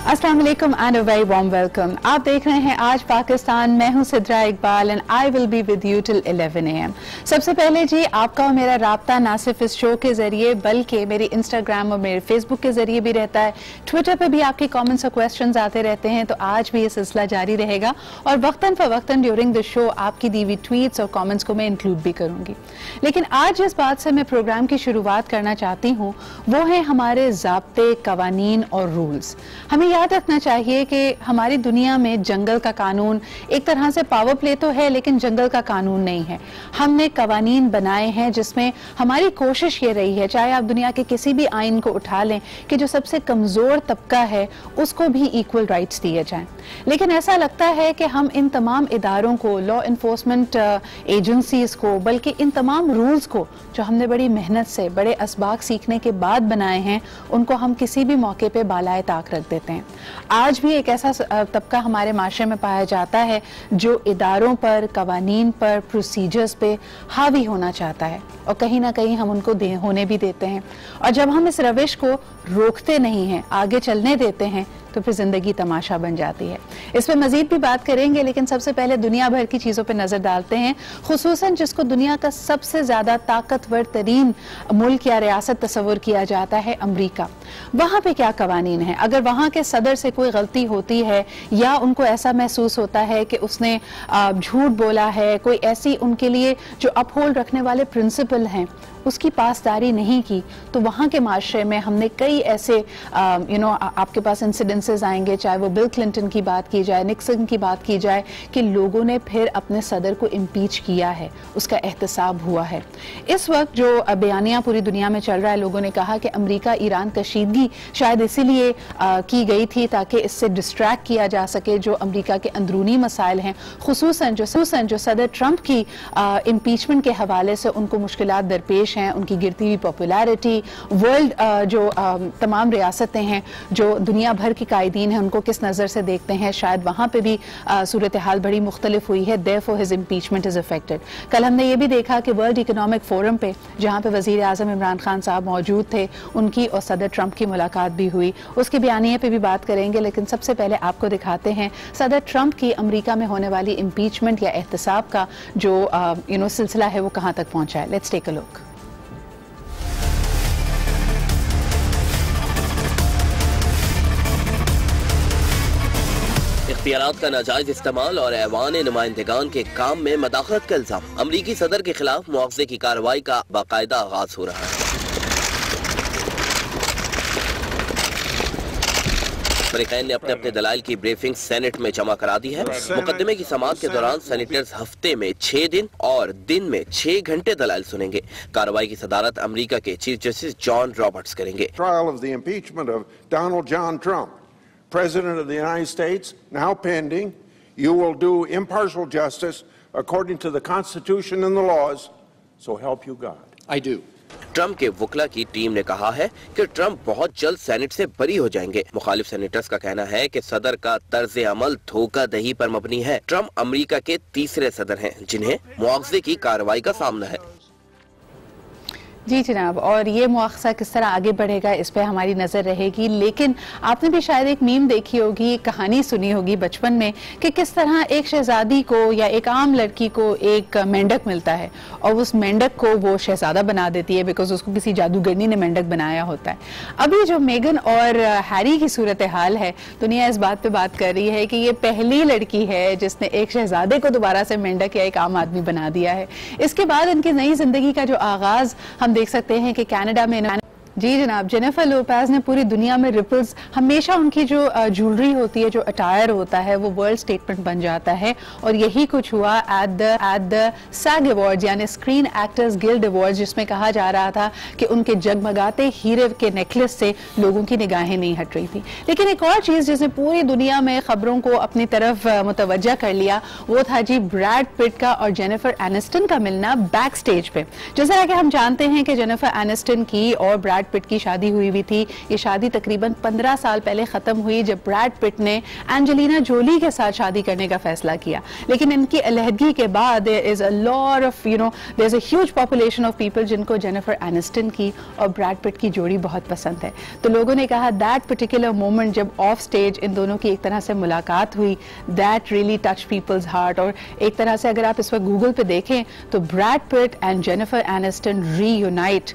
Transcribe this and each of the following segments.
अस्सलाम वालेकुम and a very warm welcome. आप देख रहे हैं आज पाकिस्तान। मैं हूं Sidra Iqbal and I will be with you till 11 AM। सबसे पहले जी आपका और मेरा राब्ता ना सिर्फ इस शो के जरिए बल्कि मेरे इंस्टाग्राम और मेरे फेसबुक के जरिए भी रहता है। ट्विटर पे भी आपके कमेंट्स और क्वेश्चंस आते रहते हैं, तो आज भी ये सिलसिला जारी रहेगा और वक्तन फवक्तन ड्यूरिंग द शो आपकी दी हुई ट्वीट्स और कॉमेंट्स को मैं इंक्लूड भी करूंगी। लेकिन आज जिस बात से मैं प्रोग्राम की शुरुआत करना चाहती हूँ वो है हमारे ज़ाब्ते, कवानीन और रूल्स। हमें याद रखना चाहिए कि हमारी दुनिया में जंगल का कानून एक तरह से पावर प्ले तो है लेकिन जंगल का कानून नहीं है। हमने कवानीन बनाए हैं जिसमें हमारी कोशिश ये रही है, चाहे आप दुनिया के किसी भी आइन को उठा लें, कि जो सबसे कमज़ोर तबका है उसको भी इक्वल राइट्स दिए जाएं। लेकिन ऐसा लगता है कि हम इन तमाम इदारों को, लॉ इन्फोर्समेंट एजेंसीज को, बल्कि इन तमाम रूल्स को जो हमने बड़ी मेहनत से, बड़े असबाक सीखने के बाद बनाए हैं, उनको हम किसी भी मौके पे बालाए ताक रख देते हैं। आज भी एक ऐसा तबका हमारे माशरे में पाया जाता है जो इदारों पर, कवानीन पर, प्रोसीजर्स पे हावी होना चाहता है और कहीं ना कहीं हम उनको होने भी देते हैं। और जब हम इस रविश को रोकते नहीं हैं, आगे चलने देते हैं, तो फिर जिंदगी तमाशा बन जाती है। इस पर मजीद भी बात करेंगे, लेकिन सबसे पहले दुनिया भर की चीज़ों पर नज़र डालते हैं, खुसूसन जिसको दुनिया का सबसे ज़्यादा ताकतवर तरीन मुल्क या रियासत तस्वुर किया जाता है, अमरीका। वहाँ पे क्या कवानीन है? अगर वहाँ के सदर से कोई गलती होती है या उनको ऐसा महसूस होता है कि उसने झूठ बोला है, कोई ऐसी उनके लिए जो अपहोल्ड रखने वाले प्रिंसिपल हैं उसकी पासदारी नहीं की, तो वहाँ के माशरे में हमने कई ऐसे आपके पास इंसिडेंसेस आएंगे, चाहे वो बिल क्लिंटन की बात की जाए, निक्सन की बात की जाए, कि लोगों ने फिर अपने सदर को इम्पीच किया है, उसका एहतसाब हुआ है। इस वक्त जो बयानिया पूरी दुनिया में चल रहा है, लोगों ने कहा कि अमेरिका ईरान कशीदगी शायद इसीलिए की गई थी ताकि इससे डिस्ट्रैक्ट किया जा सके जो अमेरिका के अंदरूनी मसाइल हैं, खुसूसन जो सदर ट्रंप की इम्पीचमेंट के हवाले से उनको मुश्किलात दरपेश हैं, उनकी गिरती हुई पॉपुलैरिटी, वर्ल्ड जो तमाम रियासतें हैं, जो दुनिया भर के कायदीन हैं, उनको किस नज़र से देखते हैं, शायद वहाँ पे भी सूरत हाल बड़ी मुख्तलिफ हुई है। Therefore his impeachment is affected. कल हमने ये भी देखा कि वर्ल्ड इकोनॉमिक फोरम पे, जहाँ पे वज़ीर आज़म इमरान खान साहब मौजूद थे, उनकी और सदर ट्रंप की मुलाकात भी हुई। उसके बयानिए पे भी बात करेंगे, लेकिन सबसे पहले आपको दिखाते हैं सदर ट्रंप की अमरीका में होने वाली इम्पीचमेंट या एहतसाब का जो सिलसिला है वो कहाँ तक पहुँचा है। Let's take a look. इख्तियारात का नाजायज इस्तेमाल और ऐवान नुमाइंदगान के काम में मदाखलत का इल्जाम। अमरीकी सदर के खिलाफ मुआवजे की कार्रवाई का बाकायदा आगाज हो रहा है। अमेरिकन ने अपने अपने दलाइल की ब्रीफिंग सेनेट में जमा करा दी है। मुकदमे की समाअत के दौरान सेनेटर्स हफ्ते में 6 दिन और दिन में 6 घंटे दलाइल सुनेंगे। कार्रवाई की सदारत अमरीका के चीफ जस्टिस जॉन रॉबर्ट्स करेंगे। Trial of the impeachment of Donald John Trump, President of the United States, now pending. You will do impartial justice according to the Constitution and the laws. So help you God. I do. Trump के वकला की team ने कहा है कि Trump बहुत जल्द senate से बरी हो जाएंगे। मुखालिफ सेनेटर्स का कहना है कि सदर का तर्ज अमल धोखाधही पर मबनी है। ट्रंप अमेरिका के तीसरे सदर हैं जिन्हें मुआवजे की कार्रवाई का सामना है। जी जनाब, और ये मुआवजा किस तरह आगे बढ़ेगा इस पर हमारी नज़र रहेगी। लेकिन आपने भी शायद एक मीम देखी होगी, कहानी सुनी होगी बचपन में, कि किस तरह एक शहजादी को या एक आम लड़की को एक मेंढक मिलता है और उस मेंढक को वो शहजादा बना देती है बिकॉज उसको किसी जादूगरनी ने मेंढक बनाया होता है। अभी जो मेगन और हैरी की सूरत हाल है, दुनिया इस बात पे बात कर रही है कि ये पहली लड़की है जिसने एक शहजादे को दोबारा से मेंढक या एक आम आदमी बना दिया है। इसके बाद इनकी नई जिंदगी का जो आगाज हम देख सकते हैं कि कनाडा में जी जनाब, जेनिफर लोपेज ने पूरी दुनिया में रिपल्स, हमेशा उनकी जो ज्वेलरी होती है, जो अटायर होता है, वो वर्ल्ड स्टेटमेंट बन जाता है। और यही कुछ हुआ एट द सैग अवार्ड्स यानी स्क्रीन एक्टर्स गिल्ड अवार्ड्स, जिसमें कहा जा रहा था कि उनके जगमगाते हीरे के नेकलेस से लोगों की निगाहें नहीं हट रही थी। लेकिन एक और चीज़ जिसने पूरी दुनिया में खबरों को अपनी तरफ मुतवज्जा कर लिया, वो था जी ब्रैड पिट का और जेनिफर एनिस्टन का मिलना बैक स्टेज पे। जैसा कि हम जानते हैं कि जेनिफर एनिस्टन की और ब्रैड पिट की शादी हुई हुई थी। ये शादी तकरीबन 15 साल पहले ख़त्म हुई जब ब्रैड पिट ने एंजेलिना जोली के साथ शादी करने का फैसला किया। लेकिन इनकी अलहदगी के बाद there is a lot of there is a huge population of people जिनको जेनिफर एनिस्टन की और ब्रैड पिट की जोड़ी बहुत पसंद है। तो लोगों ने कहा दैट पर्टिकुलर मोमेंट जब ऑफ स्टेज इन दोनों की एक तरह से मुलाकात हुई, that really touch people's heart. और एक तरह से अगर आप इस वक्त गूगल पे देखें तो Brad Pitt and Jennifer Aniston reunite,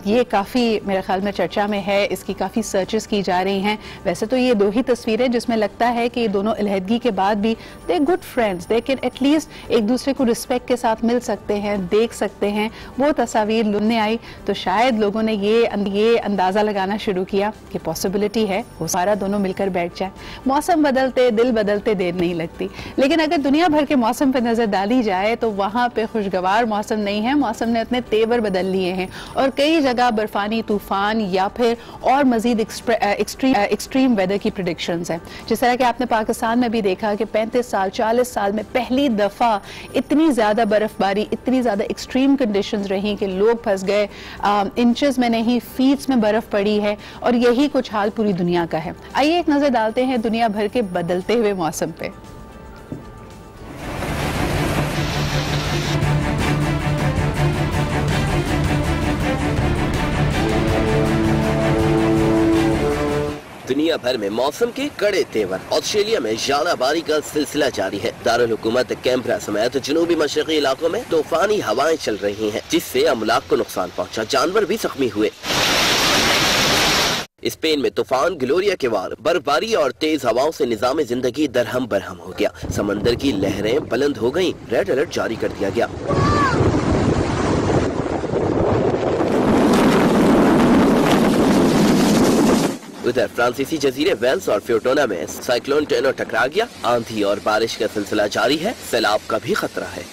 ये काफ़ी मेरे ख्याल में चर्चा में है, इसकी काफ़ी सर्चेस की जा रही हैं। वैसे तो ये 2 ही तस्वीरें जिसमें लगता है कि ये दोनों अलहदगी के बाद भी they good friends, they can at least एक दूसरे को रिस्पेक्ट के साथ मिल सकते हैं, देख सकते हैं। वो तस्वीर लुनने आई तो शायद लोगों ने ये अंदाज़ा लगाना शुरू किया कि पॉसिबिलिटी है वो सारा दोनों मिलकर बैठ जाए। मौसम बदलते दिल बदलते देर नहीं लगती, लेकिन अगर दुनिया भर के मौसम पर नज़र डाली जाए तो वहाँ पे खुशगवार मौसम नहीं है। मौसम ने अपने तेवर बदल लिए हैं और कई जगह बर्फानी तूफान या फिर और मजीद एक्सट्रीम वेदर की प्रेडिक्शंस हैं। जिस तरह कि आपने पाकिस्तान में भी देखा कि 35 साल 40 साल में पहली दफ़ा इतनी ज़्यादा बर्फबारी, इतनी ज़्यादा एक्सट्रीम कंडीशंस रही कि लोग फंस गए। इंचेस में नहीं फीट्स में बर्फ पड़ी है और यही कुछ हाल पूरी दुनिया का है। आइए एक नज़र डालते हैं दुनिया भर के बदलते हुए मौसम पे। दुनिया भर में मौसम के कड़े तेवर। ऑस्ट्रेलिया में ज़्यादाबारी का सिलसिला जारी है। दारुल हुकूमत कैम्बरा समेत जनूबी मशरकी इलाकों में तूफानी हवाएं चल रही हैं, जिससे अमलाक को नुकसान पहुंचा, जानवर भी जख्मी हुए। स्पेन में तूफान ग्लोरिया के बाद बर्फबारी और तेज हवाओं से निजाम जिंदगी दरहम बरहम हो गया। समंदर की लहरें बुलंद हो गईं। रेड अलर्ट जारी कर दिया गया। उधर फ्रांसीसी जजीरे वेल्स और फ्यूटोना में साइक्लोन टेनो टकरा गया। आंधी और बारिश का सिलसिला जारी है। सैलाब का भी खतरा है।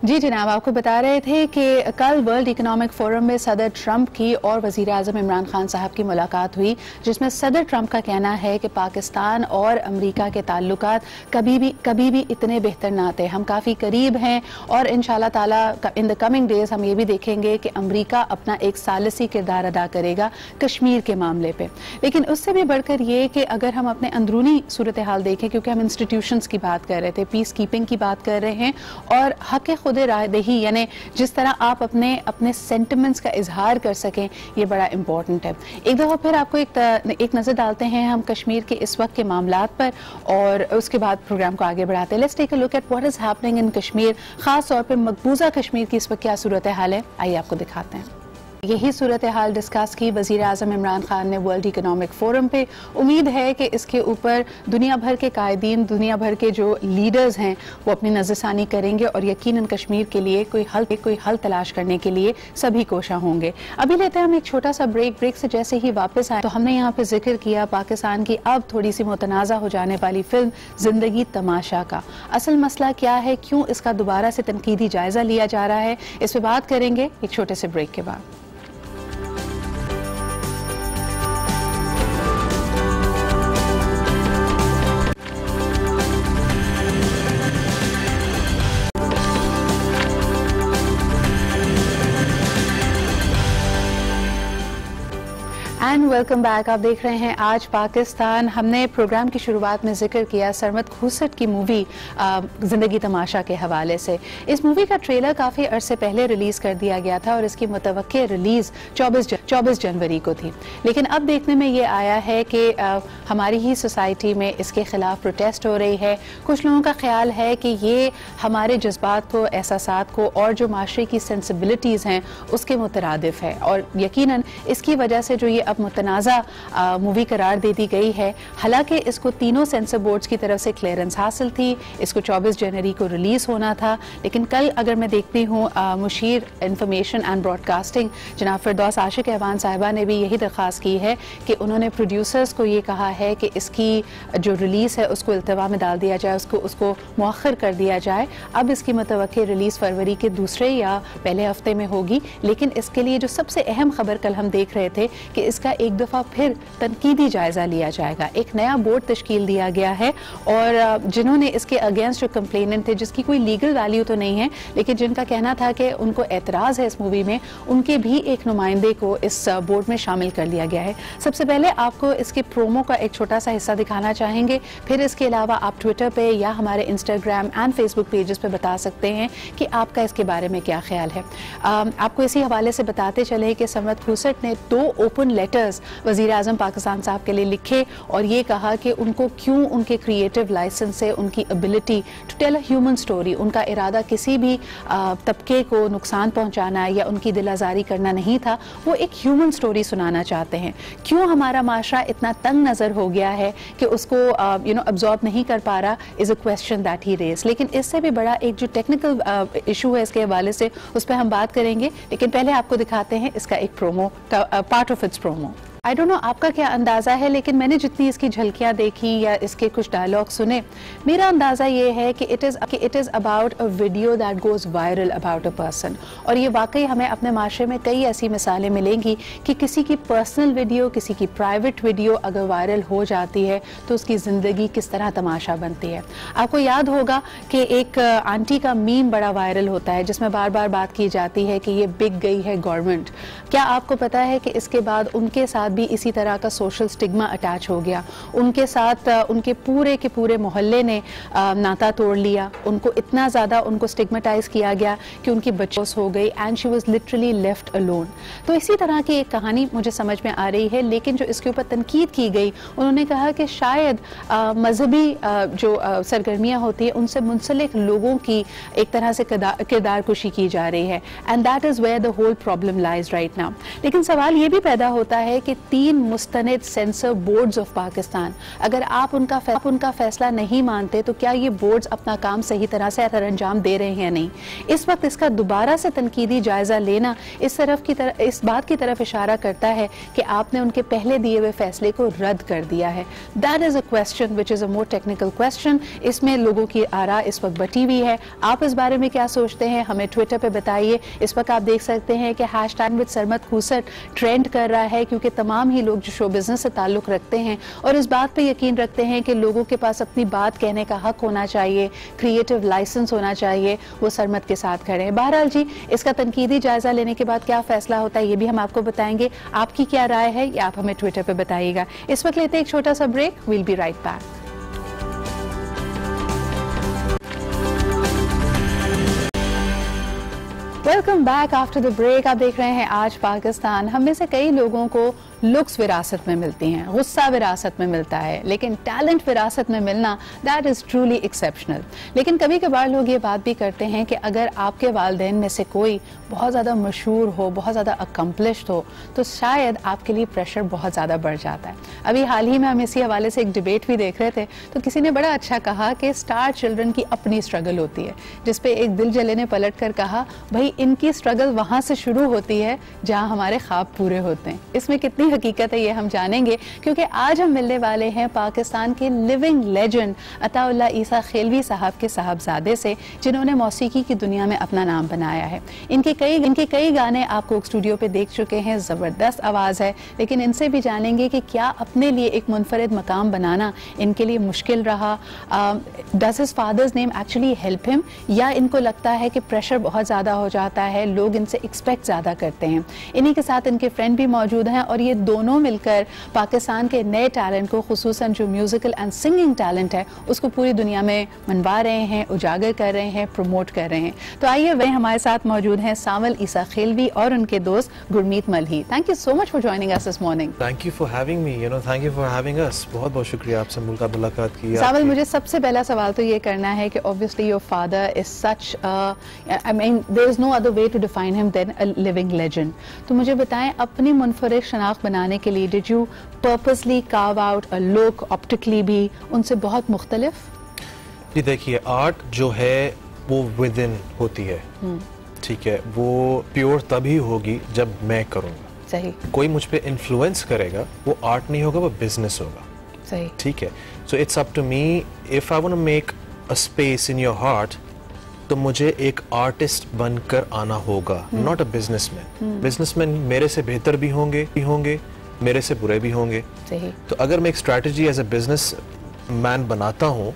जी जनाब, आपको बता रहे थे कि कल वर्ल्ड इकोनॉमिक फोरम में सदर ट्रंप की और वज़ीर आज़म इमरान खान साहब की मुलाकात हुई, जिसमें सदर ट्रंप का कहना है कि पाकिस्तान और अमेरिका के ताल्लुकात कभी भी इतने बेहतर ना थे। हम काफ़ी करीब हैं और इंशाल्लाह ताला इन द कमिंग डेज हम ये भी देखेंगे कि अमेरिका अपना एक सालिसी किरदार अदा करेगा कश्मीर के मामले पर। लेकिन उससे भी बढ़कर ये कि अगर हम अपने अंदरूनी सूरत हाल देखें, क्योंकि हम इंस्टीट्यूशंस की बात कर रहे थे, पीस कीपिंग की बात कर रहे हैं और हक़ खुद रायदही, यानी जिस तरह आप अपने सेंटिमेंट्स का इजहार कर सकें, ये बड़ा इंपॉर्टेंट है। एक दफ़ा फिर आपको एक नज़र डालते हैं हम कश्मीर के इस वक्त के मामलात पर और उसके बाद प्रोग्राम को आगे बढ़ाते हैं। Let's take a look at what is happening in Kashmir, खास तौर पर मकबूजा कश्मीर की इस वक्त क्या सूरत हाल है। आइए आपको दिखाते हैं। यही सूरत हाल डिस्कस की वज़ीर आज़म इमरान खान ने वर्ल्ड इकोनॉमिक फोरम पे। उम्मीद है कि इसके ऊपर दुनिया भर के कायदीन, दुनिया भर के जो लीडर्स हैं वो अपनी नज़रसानी करेंगे और यकीनन कश्मीर के लिए कोई हल तलाश करने के लिए सभी कोशिश होंगे। अभी लेते हैं हम एक छोटा सा ब्रेक से जैसे ही वापस आए तो हमने यहाँ पे जिक्र किया पाकिस्तान की अब थोड़ी सी मुतनाज़ा हो जाने वाली फिल्म जिंदगी तमाशा का। असल मसला क्या है, क्यों इसका दोबारा से तनकीदी जायज़ा लिया जा रहा है, इस पर बात करेंगे एक छोटे से ब्रेक के बाद। And welcome back. आप देख रहे हैं आज पाकिस्तान। हमने प्रोग्राम की शुरुआत में जिक्र किया सरमद खूसट की मूवी जिंदगी तमाशा के हवाले से। इस मूवी का ट्रेलर काफ़ी अरसे पहले रिलीज़ कर दिया गया था और इसकी मुतवक्के रिलीज़ 24 जनवरी को थी, लेकिन अब देखने में ये आया है कि हमारी ही सोसाइटी में इसके ख़िलाफ़ प्रोटेस्ट हो रही है। कुछ लोगों का ख्याल है कि ये हमारे जज्बात को, एहसासात को और जो माशरे की सेंसिबिलिटीज़ हैं उसके मुतरादिफ है और यकीनन इसकी वजह से जो ये अब मुतनाज़ा मूवी करार दे दी गई है। हालांकि इसको तीनों सेंसर बोर्ड्स की तरफ से क्लियरेंस हासिल थी, इसको 24 जनवरी को रिलीज़ होना था, लेकिन कल अगर मैं देखती हूँ मुशीर इंफॉर्मेशन एंड ब्रॉडकास्टिंग जनाब फिरदौस आशिक अहवान साहिबा ने भी यही दरख्वास्त की है कि उन्होंने प्रोड्यूसर्स को ये कहा है कि इसकी जो रिलीज़ है उसको इल्तवा में डाल दिया जाए, उसको मुअख्खर कर दिया जाए। अब इसकी मुतवक्के रिलीज़ फरवरी के दूसरे या पहले हफ्ते में होगी, लेकिन इसके लिए जो सबसे अहम खबर कल हम देख रहे थे कि इसका एक दफ़ा फिर तनकीदी जायज़ा लिया जाएगा। एक नया बोर्ड तश्कील दिया गया है और जिन्होंने इसके अगेंस्ट जो कंप्लेनेंट थे, जिसकी कोई लीगल वैल्यू तो नहीं है, लेकिन जिनका कहना था कि उनको एतराज़ है इस मूवी में, उनके भी एक नुमाइंदे को इस बोर्ड में शामिल कर लिया गया है। सबसे पहले आपको इसके प्रोमो का एक छोटा सा हिस्सा दिखाना चाहेंगे, फिर इसके अलावा आप ट्विटर पे या हमारे इंस्टाग्राम एंड फेसबुक पेजेस पे बता सकते हैं कि आपका इसके बारे में क्या ख्याल है। आपको इसी हवाले से बताते चले कि सरमद खुसट ने 2 ओपन लेटर्स वज़ीर आज़म पाकिस्तान साहब के लिए लिखे और ये कहा कि उनको क्यों उनके क्रिएटिव लाइसेंस से उनकी ability to tell a human story, उनका इरादा किसी भी तबके को नुकसान पहुंचाना या उनकी दिल आज़ारी करना नहीं था, वो एक ह्यूमन स्टोरी सुनाना चाहते हैं। क्यों हमारा माशरा इतना तंग नज़र हो गया है कि उसको अब्जॉर्ब नहीं कर पा रहा, is a question that he raise. लेकिन इससे भी बड़ा एक जो टेक्निकल इशू है इसके हवाले से, उस पर हम बात करेंगे, लेकिन पहले आपको दिखाते हैं इसका एक promo, part of its promo. I don't no आपका क्या अंदाज़ा है, लेकिन मैंने जितनी इसकी झलकियाँ देखी या इसके कुछ डायलॉग सुने, मेरा अंदाज़ा ये है कि it is about a video that goes viral about a person. और ये वाकई हमें अपने माशरे में कई ऐसी मिसालें मिलेंगी कि किसी की पर्सनल वीडियो, किसी की प्राइवेट वीडियो अगर वायरल हो जाती है तो उसकी ज़िंदगी किस तरह तमाशा बनती है। आपको याद होगा कि एक आंटी का मीम बड़ा वायरल होता है जिसमें बार बार बात की जाती है कि ये बिक गई है गवर्नमेंट। क्या आपको पता है कि इसके बाद उनके साथ भी इसी तरह का सोशल स्टिग्मा अटैच हो गया, उनके साथ उनके पूरे के पूरे मोहल्ले ने नाता तोड़ लिया, उनको इतना ज़्यादा उनको स्टिग्मेटाइज किया गया कि उनकी बच्ची हो गई and she was literally left alone. तो इसी तरह की एक कहानी मुझे समझ में आ रही है, लेकिन जो इसके ऊपर तनकीद की गई, उन्होंने कहा कि शायद मजहबी जो सरगर्मियाँ होती है उनसे मुंसलिक लोगों की एक तरह से किरदार कुशी की जा रही है, and that is where the whole problem lies right now. लेकिन सवाल ये भी पैदा होता है कि 3 मुस्तनिद सेंसर बोर्ड्स ऑफ पाकिस्तान, अगर आप उनका फैसला नहीं मानते तो क्या ये बोर्ड्स अपना काम सही तरह से अंजाम दे रहे हैं या नहीं। इस वक्त इसका दोबारा से तनकीदी जायजा लेना इस बात की तरफ इशारा करता है कि आपने उनके पहले दिए हुए फैसले को रद्द कर दिया है। That is a question which is a more technical question. इसमें लोगों की आरा इस वक्त बटी हुई है। आप इस बारे में क्या सोचते हैं, हमें ट्विटर पे बताइए। इस वक्त आप देख सकते हैं कि हैशटैग विद सरमद खुसट ट्रेंड कर रहा है, क्योंकि तमाम ही लोग जो शो बिजनेस से ताल्लुक रखते हैं और इस बात पे यकीन रखते हैं कि लोगों के पास अपनी बात कहने का हक होना चाहिए, क्रिएटिव लाइसेंस होना चाहिए, वो सरमद के साथ खड़े हैं। बहरहाल जी, इसका तनकीदी जायजा लेने के बाद क्या फैसला होता है ये भी हम आपको बताएंगे। आपकी क्या राय है ये आप हमें ट्विटर पे बताइएगा। इस वक्त लेते हैं एक छोटा सा break, we'll be right back. Welcome back after the break. आप देख रहे हैं आज पाकिस्तान। हम में से कई लोगों को लुक्स विरासत में मिलती हैं, गुस्सा विरासत में मिलता है, लेकिन टैलेंट विरासत में मिलना दैट इज़ ट्रूली एक्सेप्शनल। लेकिन कभी कभार लोग ये बात भी करते हैं कि अगर आपके वालिदैन में से कोई बहुत ज़्यादा मशहूर हो, बहुत ज़्यादा अकम्पलिश्ड हो, तो शायद आपके लिए प्रेशर बहुत ज़्यादा बढ़ जाता है। अभी हाल ही में हम इसी हवाले से एक डिबेट भी देख रहे थे, तो किसी ने बड़ा अच्छा कहा कि स्टार चिल्ड्रन की अपनी स्ट्रगल होती है, जिसपे एक दिल जले ने पलट कर कहा, भाई इनकी स्ट्रगल वहाँ से शुरू होती है जहाँ हमारे ख्वाब पूरे होते हैं। इसमें कितनी हकीकत है ये हम जानेंगे, क्योंकि आज हम मिलने वाले हैं पाकिस्तान के लिविंग लेजेंड अताउल्लाह ईसा खेलवी साहब के साहबजादे से, जिन्होंने मौसीकी की दुनिया में अपना नाम बनाया है। इनके कई गाने आप कोक स्टूडियो पे देख चुके हैं, ज़बरदस्त आवाज़ है, लेकिन इनसे भी जानेंगे कि क्या अपने लिए एक मुनफरिद मकाम बनाना इनके लिए मुश्किल रहा। Does his father's name actually help him, या इनको लगता है कि प्रेशर बहुत ज़्यादा हो जाता है, लोग इनसे एक्सपेक्ट ज़्यादा करते हैं। इन्हीं के साथ इनके फ्रेंड भी मौजूद हैं और ये दोनों मिलकर पाकिस्तान के नए टैलेंट को, खुसूसन जो म्यूज़िकल एंड सिंगिंग टैलेंट है, उसको पूरी दुनिया में मनवा रहे हैं, उजागर कर रहे हैं, प्रमोट कर रहे हैं। तो आइए वह हमारे साथ मौजूद हैं सावल ईसा खेलवी और उनके दोस्त गुरमीत मल्ही। Thank you so much for joining us this morning. Thank you for having me, thank you for having us. बहुत बहुत शुक्रिया आपसे मुलाकात की। सावल, मुझे सबसे पहला सवाल तो ये करना है कि obviously your father is such, I mean there is no other way to define him then a living legend. तो मुझे बताएं, अपनी मुनफरिद शनाख्त बनाने के लिए did you purposely carve out a look, optically भी उनसे बहुत मुख्तलिफ? जी देखिए, आर्ट जो है वो विद इन होती है, ठीक है, वो प्योर तभी होगी जब मैं करूँगा। सही। कोई मुझ पे इन्फ्लुएंस करेगा, वो आर्ट नहीं होगा, वो बिजनेस होगा। सही। ठीक है। So it's up to me, if I want to make a space in your heart, तो मुझे एक आर्टिस्ट बनकर आना होगा, नॉट अ बिजनेसमैन। बिजनेसमैन मेरे से बेहतर भी होंगे, मेरे से बुरे भी होंगे। सही। तो अगर मैं एक strategy as a businessman बनाता हूँ,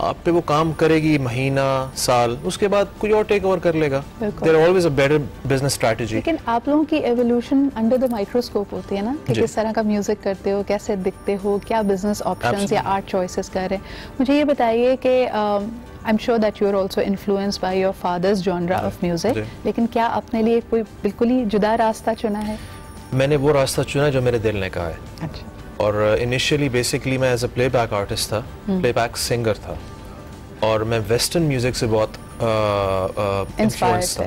आप पे वो काम करेगी महीना साल, उसके बाद कोई और टेक ओवर कर लेगा। There always a better business strategy. लेकिन आप लोगों की एवोल्यूशन अंडर द माइक्रोस्कोप होती है ना, कि किस तरह का म्यूजिक करते हो, कैसे दिखते हो, क्या बिजनेस ऑप्शंस या आर्ट चॉइसेस कर रहे हैं। मुझे ये बताइए कि I am sure that you are also influenced by your father's genre of music, लेकिन क्या अपने लिए कोई बिल्कुल ही जुदा रास्ता चुना है? मैंने वो रास्ता चुना जो मेरे दिल ने कहा है। अच्छा। और इनिशियली बेसिकली मैं एज अ प्लेबैक आर्टिस्ट था, प्लेबैक सिंगर था, और मैं वेस्टर्न म्यूजिक से बहुत इन्फ्लुएंस था।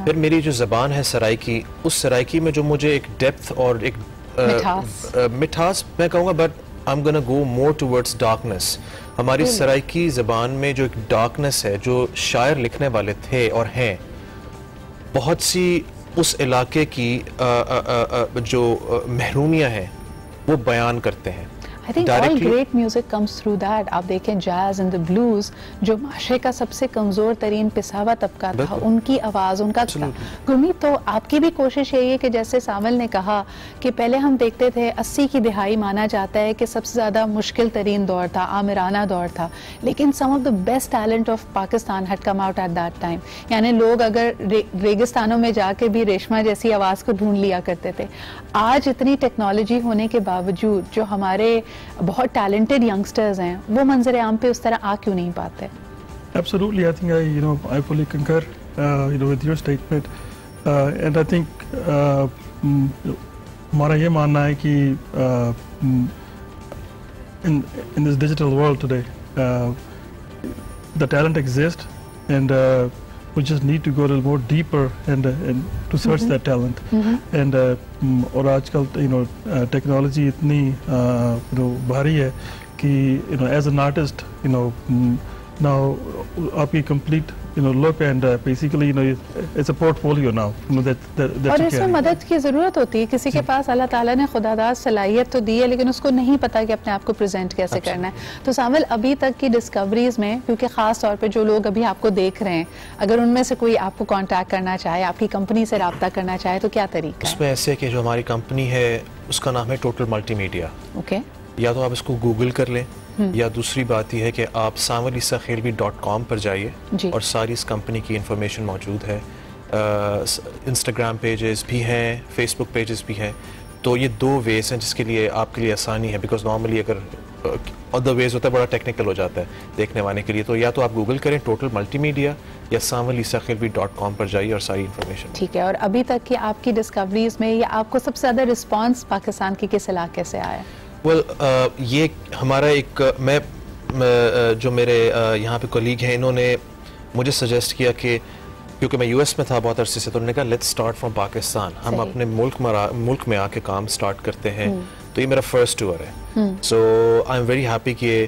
फिर मेरी जो ज़बान है सराइकी, उस सराइकी में जो मुझे एक डेप्थ और एक मिठास मैं कहूँगा, but I am gonna go more towards darkness. हमारी सराइकी ज़बान में जो एक डार्कनेस है, जो शायर लिखने वाले थे और हैं, बहुत सी उस इलाके की जो महरूमियाँ हैं वो बयान करते हैं। I think all great music comes through that. आप देखें जैज एंड द ब्लूज, जो माशरे का सबसे कमजोर तरीन पिसावा तबका था, उनकी आवाज, उनका गुरमीत, तो आपकी भी कोशिश यही है कि जैसे सावल ने कहा कि पहले हम देखते थे 80 की दिहाई माना जाता है कि सबसे ज्यादा मुश्किल तरीन दौर था, आमिराना दौर था, लेकिन some of the best talent of Pakistan had come out at that time. यानी लोग अगर रेगिस्तानों में जाके भी रेशमा जैसी आवाज को ढूंढ लिया करते थे। आज इतनी टेक्नोलॉजी होने के बावजूद जो हमारे बहुत टैलेंटेड यंगस्टर्स हैं, वो मंजर आम पे उस तरह आ क्यों नहीं पाते? Absolutely, I think I fully concur with your statement, and I think हमारा ये मानना है कि in this digital world today, the talent exists, and we just need to go a little more deeper and to search that talent. And और आजकल technology इतनी भारी है कि as an artist now आपकी complete look and basically it's a portfolio now that और इसमें मदद की ज़रूरत होती है। किसी के पास अल्लाह ताला ने खुदादाद सलाहियत तो दी है, लेकिन उसको नहीं पता कि अपने आप को प्रेजेंट कैसे करना है। तो सावल, अभी तक की डिस्कवरीज में, क्योंकि ख़ास तौर पे जो लोग अभी आपको देख रहे हैं, अगर उनमें से कोई आपको कांटेक्ट करना चाहे, आपकी कंपनी से रब्ता करना चाहे, तो क्या तरीका है? उसमें ऐसे कि जो हमारी कंपनी है उसका नाम है टोटल मल्टीमीडिया। ओके। या तो आप इसको गूगल कर लें, या दूसरी बात यह है कि आप savalissakhelvi.com पर जाइए और सारी इस कंपनी की इंफॉर्मेशन मौजूद है। इंस्टाग्राम पेजेस भी हैं, फेसबुक पेजेस भी हैं। तो ये दो वेज हैं जिसके लिए आपके लिए आसानी है, बिकॉज नॉर्मली अगर अदर वेज होता है बड़ा टेक्निकल हो जाता है देखने वाले के लिए। तो या तो आप गूगल करें टोटल मल्टीमीडिया, या savalissakhelvi.com पर जाइए और सारी इंफॉर्मेशन। ठीक है। और अभी तक की आपकी डिस्कवरीज में या आपको सबसे ज़्यादा रिस्पॉन्स पाकिस्तान के किस इलाके से आया? ये हमारा एक जो मेरे यहाँ पे कोलीग हैं, इन्होंने मुझे सजेस्ट किया कि क्योंकि मैं यूएस में था बहुत अरसे से, तो उन्होंने कहा लेट्स स्टार्ट फ्रॉम पाकिस्तान, हम अपने मुल्क में आके काम स्टार्ट करते हैं। तो ये मेरा फर्स्ट टूर है। सो आई एम वेरी हैप्पी कि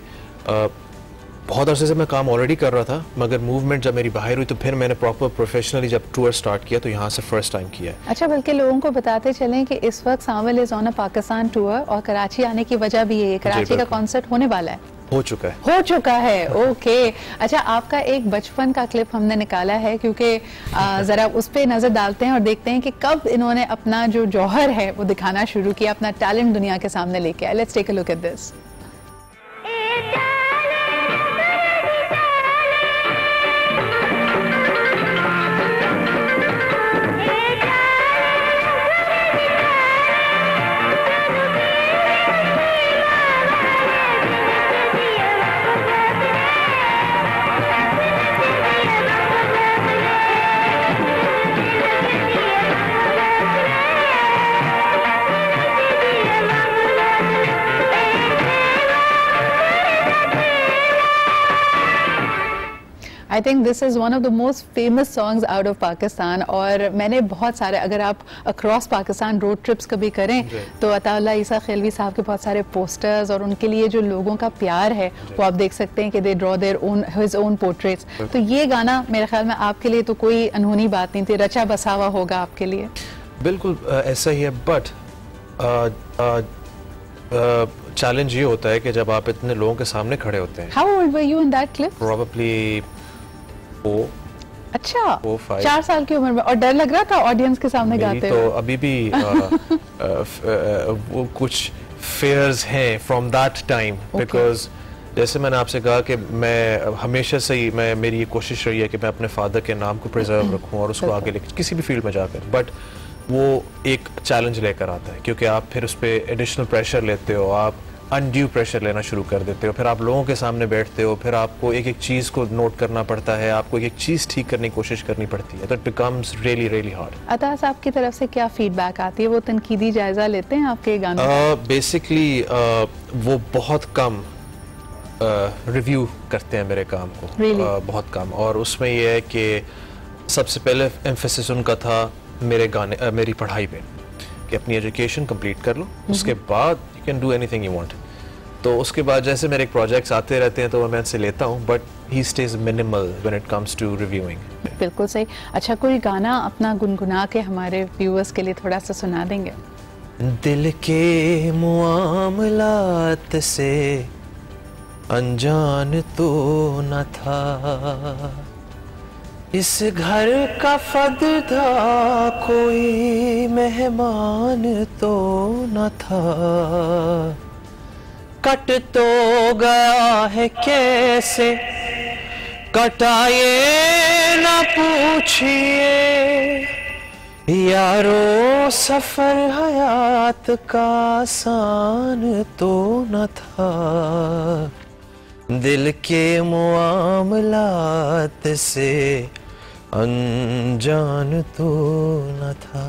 बहुत अरसे से मैं काम ऑलरेडी कर रहा था, मगर मूवमेंट जब मेरी बाहर हुई तो फिर मैंने प्रॉपर प्रोफेशनली जब टूर स्टार्ट किया तो यहाँ से फर्स्ट टाइम किया है। अच्छा, बल्कि लोगों को बताते चलें कि इस वक्त Sawal is on a Pakistan tour, और कराची आने की वजह भी है, कराची का कॉन्सर्ट होने वाला है। हो चुका है। ओके। अच्छा, आपका एक बचपन का क्लिप हमने निकाला है, क्योंकि जरा उस पर नजर डालते हैं और देखते हैं कि कब इन्होंने अपना जो जौहर है वो दिखाना शुरू किया, अपना टैलेंट दुनिया के सामने लेके आए। Let's take a look at this. I think this is one of the most famous songs out of Pakistan. और मैंने बहुत सारे, अगर आप अक्रॉस पाकिस्तान रोड ट्रिप्स कभी करें तो अताउल्लाह ईसा खिलवी साहब के बहुत सारे पोस्टर्स और उनके लिए जो लोगों का प्यार है वो आप देख सकते हैं कि they draw their own his own portraits. तो ये गाना मेरे ख्याल में आपके लिए तो कोई अनहोनी बात नहीं थी, रचा बसा हुआ होगा आपके लिए। बिल्कुल ऐसा ही है, बट चैलेंज ये होता है कि जब आप इतने लोगों के सामने खड़े होते हैं। How old were you in that clip? Probably 4. अच्छा, 4-5 4 साल की उम्र में, और डर लग रहा था ऑडियंस के सामने गाते तो हुए? अभी भी वो कुछ फेयर्स हैं फ्रॉम दैट टाइम, बिकॉज जैसे मैंने आपसे कहा कि मैं हमेशा से ही मेरी ये कोशिश रही है कि मैं अपने फादर के नाम को प्रिजर्व रखूं और उसको आगे लेकर किसी भी फील्ड में जाकर, बट वो एक चैलेंज लेकर आता है क्योंकि आप फिर उस पर एडिशनल प्रेशर लेते हो, आप अनड्यू प्रेशर लेना शुरू कर देते हो, फिर आप लोगों के सामने बैठते हो, फिर आपको एक एक चीज़ को नोट करना पड़ता है, आपको एक एक चीज़ ठीक करने की कोशिश करनी पड़ती है, तो it becomes really really hard. अता साहब की तरफ से क्या फीडबैक आती है? वो तनकीदी जायजा लेते हैं आपके गानों? बेसिकली वो बहुत कम रिव्यू करते हैं मेरे काम को, really? बहुत कम, और उसमें ये है कि सबसे पहले एम्फेसिस उनका था मेरी पढ़ाई पे कि अपनी एजुकेशन कंप्लीट कर लो, उसके बाद you can do anything you want. तो उसके बाद जैसे मेरे प्रोजेक्ट्स आते रहते हैं तो मैं उनसे लेता हूँ, but he stage minimal when it comes to reviewing. बिल्कुल सही। अच्छा, कोई गाना अपना गुनगुना के हमारे व्यूअर्स के लिए थोड़ा सा सुना देंगे? दिल के मुआमलात से अनजान तो न था, इस घर का फददा कोई मेहमान तो न था, कट तो गया है कैसे कटाए न पूछिए, यारो सफर हयात का आसान तो न था, दिल के मुआमलात से अनजान तो न था।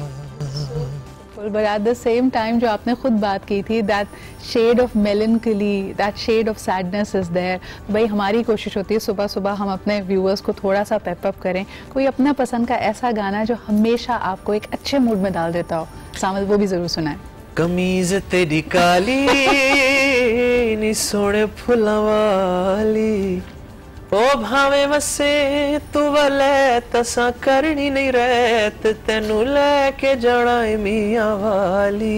But at the same time जो आपने खुद बात की थी, that shade of melancholy, that shade of sadness is there। भाई हमारी कोशिश होती है सुबह सुबह हम अपने व्यूअर्स को थोड़ा सा पेप अप करें, कोई अपना पसंद का ऐसा गाना जो हमेशा आपको एक अच्छे मूड में डाल देता हो, सामल वो भी जरूर सुनाएं। कमीज तेरी काली नी सोने फुलां वाली, ओ भावे वसे तू वले तसा करनी नहीं रहत, तेनू लेके जाना है मियां वाली,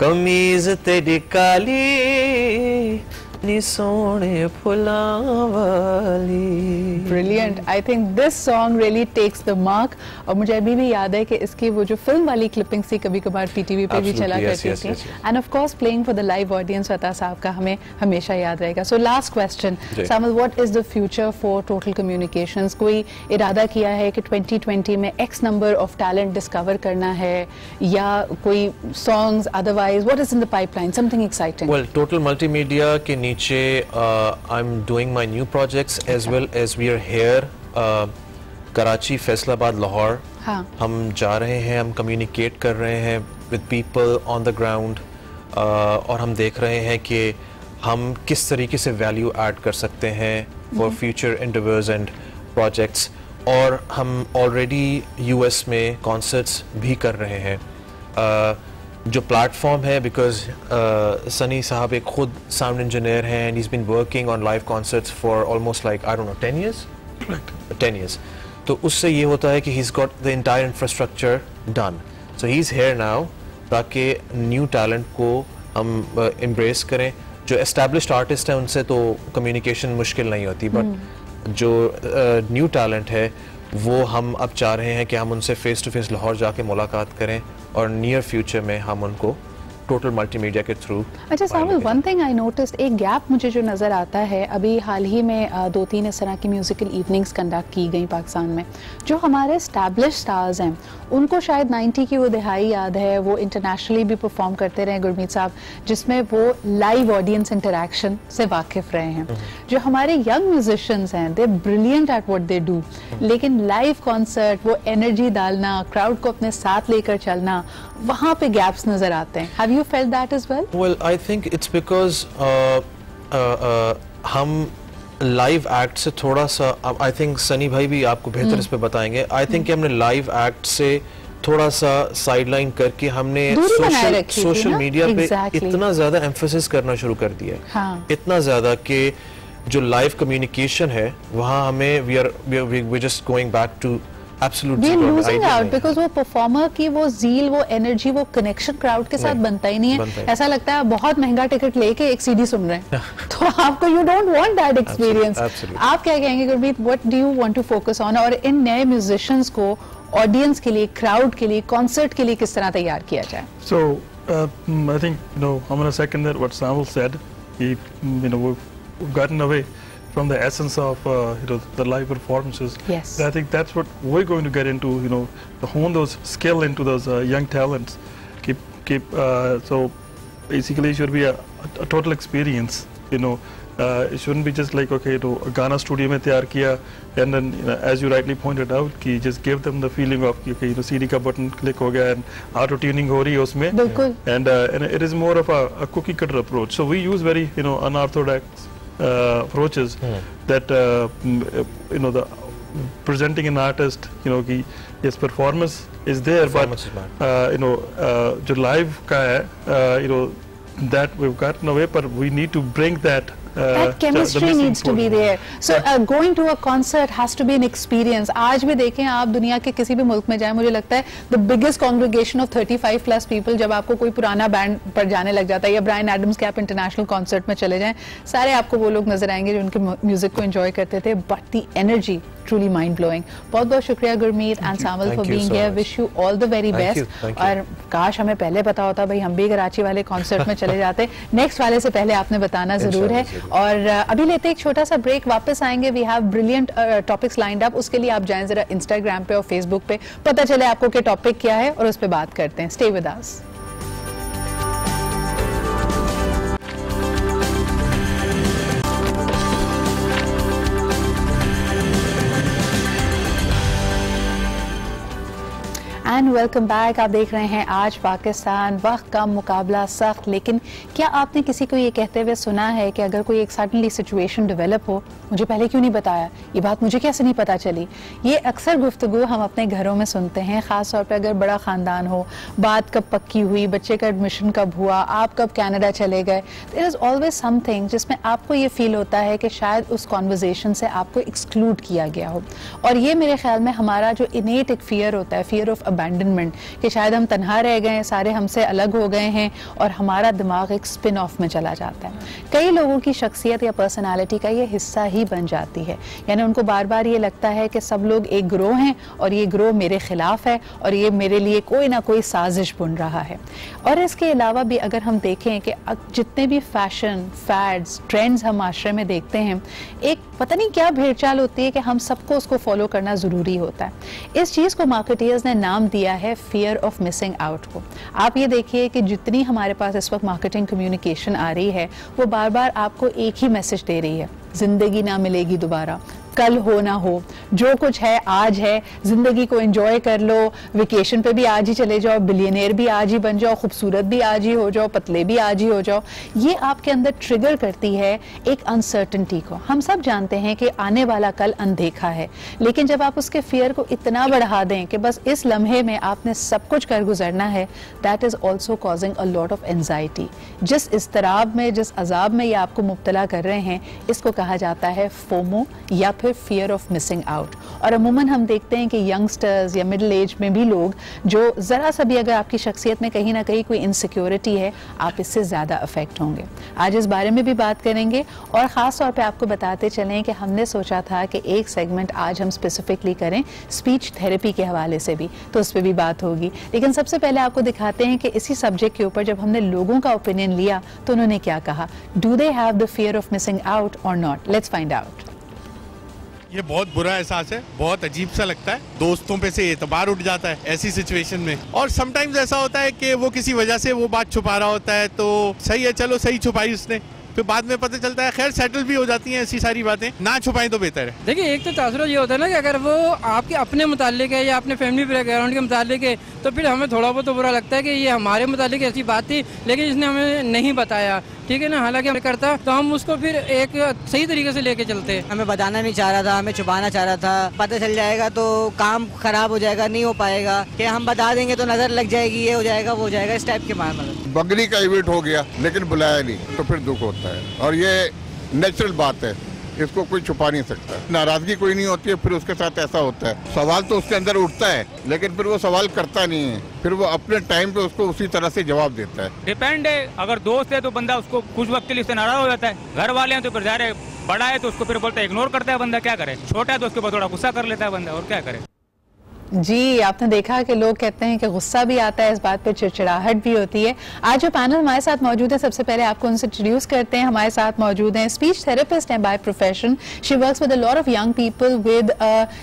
कमीज तेरी काली नी सोने फुलां वाली। Brilliant. I think this song really takes the mark। और मुझे अभी भी याद है कि इसकी वो जो फिल्म वाली क्लिपिंग थी कभी कभार पीटीवी पे भी चला करती थी, and of course playing for the live audience Ata sahab का हमें हमेशा याद रहेगा। So last question Samal, what is the future for total communications? कोई इरादा किया है कि 2020 में x number of talent discover करना है, या कोई songs otherwise what is in the pipeline, something exciting? Well, total multimedia के नीचे I am doing my new projects as well as we are here Karachi, Faisalabad, Lahore. हाँ। हम जा रहे हैं, हम कम्युनिकेट कर रहे हैं with people on the ground, और हम देख रहे हैं कि हम किस तरीके से वैल्यू ऐड कर सकते हैं for future interviews and projects, और हम ऑलरेडी यूएस में कॉन्सर्ट्स भी कर रहे हैं। जो प्लेटफॉर्म है, बिकॉज सनी साहब एक खुद साउंड इंजीनियर हैं and he is been working on live concerts for almost like I don't know 10 years, 10 years। तो उससे ये होता है कि he is got the entire infrastructure done, so he is here now, ताकि न्यू टैलेंट को हम एम्ब्रेस करें। जो एस्टैब्लिश्ड आर्टिस्ट हैं उनसे तो कम्युनिकेशन मुश्किल नहीं होती, बट जो न्यू टैलेंट है वो हम अब चाह रहे हैं कि हम उनसे फेस टू फेस लाहौर जाके मुलाकात करें, और नियर फ्यूचर में हम उनको टोटल मल्टीमीडिया के थ्रू। अच्छा सामल, वन थिंग आई नोटिस्ड, एक गैप मुझे जो नज़र आता है, अभी हाल ही में 2-3 इस तरह की म्यूज़िकल इवनिंग्स कंडक्ट की गई पाकिस्तान में। जो हमारे एस्टैब्लिश्ड स्टार्स हैं उनको शायद 90 की वो दिहाई याद है, वो इंटरनेशनली भी परफॉर्म करते रहे गुरमीत साहब, जिसमें वो लाइव ऑडियंस इंटरेक्शन से वाकिफ़ रहे हैं। जो हमारे यंग म्यूजिशियंस हैं, they brilliant at what they do, लेकिन लाइव कॉन्सर्ट, वो एनर्जी डालना, क्राउड को अपने साथ लेकर चलना, वहाँ पे गैप्स नज़र आते हैं। Have you felt that as well? Well, I think it's because हम लाइव एक्ट से थोड़ा सा, आई थिंक सनी भाई भी आपको बेहतर इस पे बताएंगे, आई थिंक कि हमने लाइव एक्ट से थोड़ा सा साइडलाइन करके हमने सोशल मीडिया पे इतना ज्यादा एम्फेसिस करना शुरू कर दिया है। हाँ। इतना ज्यादा कि जो लाइव कम्युनिकेशन है वहाँ हमें we just going back to we losing out because वो परफॉर्मर की वो ज़ील, वो एनर्जी, वो कनेक्शन क्राउड के साथ बनता ही नहीं है। ऐसा लगता है बहुत महंगा टिकट लेके एक सीडी सुन रहे हैं तो आपको you don't want that experience. आप क्या कहेंगे Gurmeet, what do you want to focus on, और इन नए म्यूजिशियंस को ऑडियंस के लिए, क्राउड के लिए, कॉन्सर्ट के लिए किस तरह तैयार किया जाए? So I think I'm going to second that what Samuel said. We've gotten away from the essence of the live performances. Yes. And I think that's what we're going to get into. To hone those skill into those young talents. So basically, it should be a total experience. It shouldn't be just like Ghana studio mein तैयार किया, and then as you rightly pointed out कि just give them the feeling of CD का button click हो गया and auto tuning हो रही है उसमें, and it is more of a cookie cutter approach. So we use very unorthodox approaches that the presenting an artist कि yes performance is there, but जो live का है that we've gotten away, but we need to bring that chemistry needs to be there. So going to a concert has to be an experience. आज भी देखें आप दुनिया के किसी भी मुल्क में जाएं, मुझे लगता है the biggest congregation of 35 plus people, जब आपको कोई पुराना बैंड पर जाने लग जाता है या ब्रायन एडम्स के आप इंटरनेशनल कॉन्सर्ट में चले जाएं, सारे आपको वो लोग नजर आएंगे जो उनके म्यूजिक को एंजॉय करते थे, but the energy truly mind blowing. बहुत बहुत शुक्रिया Gurmeet and Samal for being here. Wish you all the very best. और काश हमें पहले पता होता भाई, हम भी कराची वाले कॉन्सर्ट में चले जाते. नेक्स्ट वाले से पहले आपने बताना जरूर है. और अभी लेते एक छोटा सा ब्रेक, वापस आएंगे. We have brilliant topics lined up. उसके लिए आप जाएं जरा इंस्टाग्राम पे और फेसबुक पे, पता चले आपको कि टॉपिक क्या है और उस पर बात करते हैं. Stay with us. And welcome back. आप देख रहे हैं आज पाकिस्तान. वक्त का मुकाबला सख्त, लेकिन क्या आपने किसी को ये कहते हुए सुना है कि अगर कोई एक सडनली सिचुएशन डेवलप हो, मुझे पहले क्यों नहीं बताया, ये बात मुझे कैसे नहीं पता चली? ये अक्सर गुफ्तगू हम अपने घरों में सुनते हैं, ख़ास तौर पे अगर बड़ा ख़ानदान हो. बात कब पक्की हुई, बच्चे का एडमिशन कब हुआ, आप कब कनाडा चले गए, देयर इज़ ऑलवेज समथिंग जिसमें आपको ये फील होता है कि शायद उस कॉन्वर्जेसन से आपको एक्सक्लूड किया गया हो. और ये मेरे ख्याल में हमारा जो इनेट एक फियर होता है, फियर ऑफ अबैंडनमेंट, कि शायद हम तन्हा रह गए, सारे हमसे अलग हो गए हैं और हमारा दिमाग एक स्पिन ऑफ में चला जाता है. कई लोगों की शख्सियत या पर्सनालिटी का ये हिस्सा ही बन जाती है, यानी उनको बार बार ये लगता है कि सब लोग एक ग्रोह हैं और ये ग्रोह मेरे खिलाफ है और ये मेरे लिए कोई ना कोई साजिश बुन रहा है. और इसके अलावा भी अगर हम देखें कि जितने भी फैशन, फैड्स, ट्रेंड्स हम माशरे में देखते हैं, एक पता नहीं क्या भेड़चाल होती है कि हम सबको उसको फॉलो करना ज़रूरी होता है. इस चीज़ को मार्केटियर्स ने नाम दिया है फियर ऑफ मिसिंग आउट को. आप ये देखिए कि जितनी हमारे पास इस वक्त मार्केटिंग कम्युनिकेशन आ रही है, वो बार बार आपको एक ही मैसेज दे रही है, जिंदगी ना मिलेगी दोबारा, कल हो ना हो, जो कुछ है आज है, जिंदगी को एंजॉय कर लो, वेकेशन पे भी आज ही चले जाओ, बिलियनियर भी आज ही बन जाओ, खूबसूरत भी आज ही हो जाओ, पतले भी आज ही हो जाओ. ये आपके अंदर ट्रिगर करती है एक अनसर्टेनिटी को. हम सब जानते हैं कि आने वाला कल अनदेखा है, लेकिन जब आप उसके फियर को इतना बढ़ा दें कि बस इस लम्हे में आपने सब कुछ कर गुजरना है, that is also causing a lot of anxiety. जिस इज़्तिराब में, जिस अजाब में ये आपको मुब्तला कर रहे हैं, इसको कहा जाता है फोमो या फिर फियर ऑफ मिसिंग आउट. और अमूमन हम देखते हैं कि यंगस्टर्स या मिडिल एज में भी लोग जो ज़रा सा भी अगर आपकी शख्सियत में कहीं ना कहीं कोई इनसिक्योरिटी है, आप इससे ज़्यादा अफेक्ट होंगे. आज इस बारे में भी बात करेंगे और ख़ास तौर पे आपको बताते चलें कि हमने सोचा था कि एक सेगमेंट आज हम स्पेसिफिकली करें स्पीच थेरेपी के हवाले से भी, तो उस पर भी बात होगी. लेकिन सबसे पहले आपको दिखाते हैं कि इसी सब्जेक्ट के ऊपर जब हमने लोगों का ओपिनियन लिया तो उन्होंने क्या कहा. Do they have the fear of missing out और नॉट? Let's find out. ये बहुत बुरा एहसास है, बहुत अजीब सा लगता है. दोस्तों पे से एतबार उठ जाता है ऐसी सिचुएशन में. और समटाइम्स ऐसा होता है कि वो किसी वजह से वो बात छुपा रहा होता है, तो सही है, चलो सही छुपाई उसने, फिर बाद में पता चलता है खैर सेटल भी हो जाती हैं ऐसी सारी बातें. ना छुपाएं तो बेहतर है. देखिए, एक तो तासुर ये होता है ना कि अगर वो आपके अपने मुताल्लिक है या अपने फैमिली बैकग्राउंड के मुताल्लिक है, तो फिर हमें थोड़ा बहुत तो बुरा लगता है कि ये हमारे मुताल्लिक ऐसी बात थी लेकिन इसने हमें नहीं बताया. ठीक है ना, हालांकि हमें करता तो हम उसको फिर एक सही तरीके से लेके चलते. हमें बताना नहीं चाह रहा था, हमें छुपाना चाह रहा था. पता चल जाएगा तो काम खराब हो जाएगा, नहीं हो पाएगा. कि हम बता देंगे तो नजर लग जाएगी, ये हो जाएगा, वो हो जाएगा, इस टाइप के मामले. बगली का इवेंट हो गया लेकिन बुलाया नहीं, तो फिर दुख होता है. और ये नेचुरल बात है, इसको कोई छुपा नहीं सकता। नाराजगी कोई नहीं होती है, फिर उसके साथ ऐसा होता है। सवाल तो उसके अंदर उठता है, लेकिन फिर वो सवाल करता नहीं है, फिर वो अपने टाइम पे उसको उसी तरह से जवाब देता है। डिपेंड है, अगर दोस्त है तो बंदा उसको कुछ वक्त के लिए उससे नाराज हो जाता है, घर वाले हैं तो फिर ज़ाहिर है, बड़ा है तो उसको फिर बोलता है, इग्नोर करता है बंदा, क्या करे। छोटा है तो उसके बाद थोड़ा गुस्सा कर लेता है बंदा, और क्या करे। जी, आपने देखा कि लोग कहते हैं कि गुस्सा भी आता है, इस बात पे चिड़चिड़ाहट भी होती है। आज जो पैनल हमारे साथ मौजूद है, सबसे पहले आपको उनसे इंट्रोड्यूस करते हैं। हमारे साथ मौजूद हैं स्पीच थेरेपिस्ट हैं by profession. She works with a lot of young people with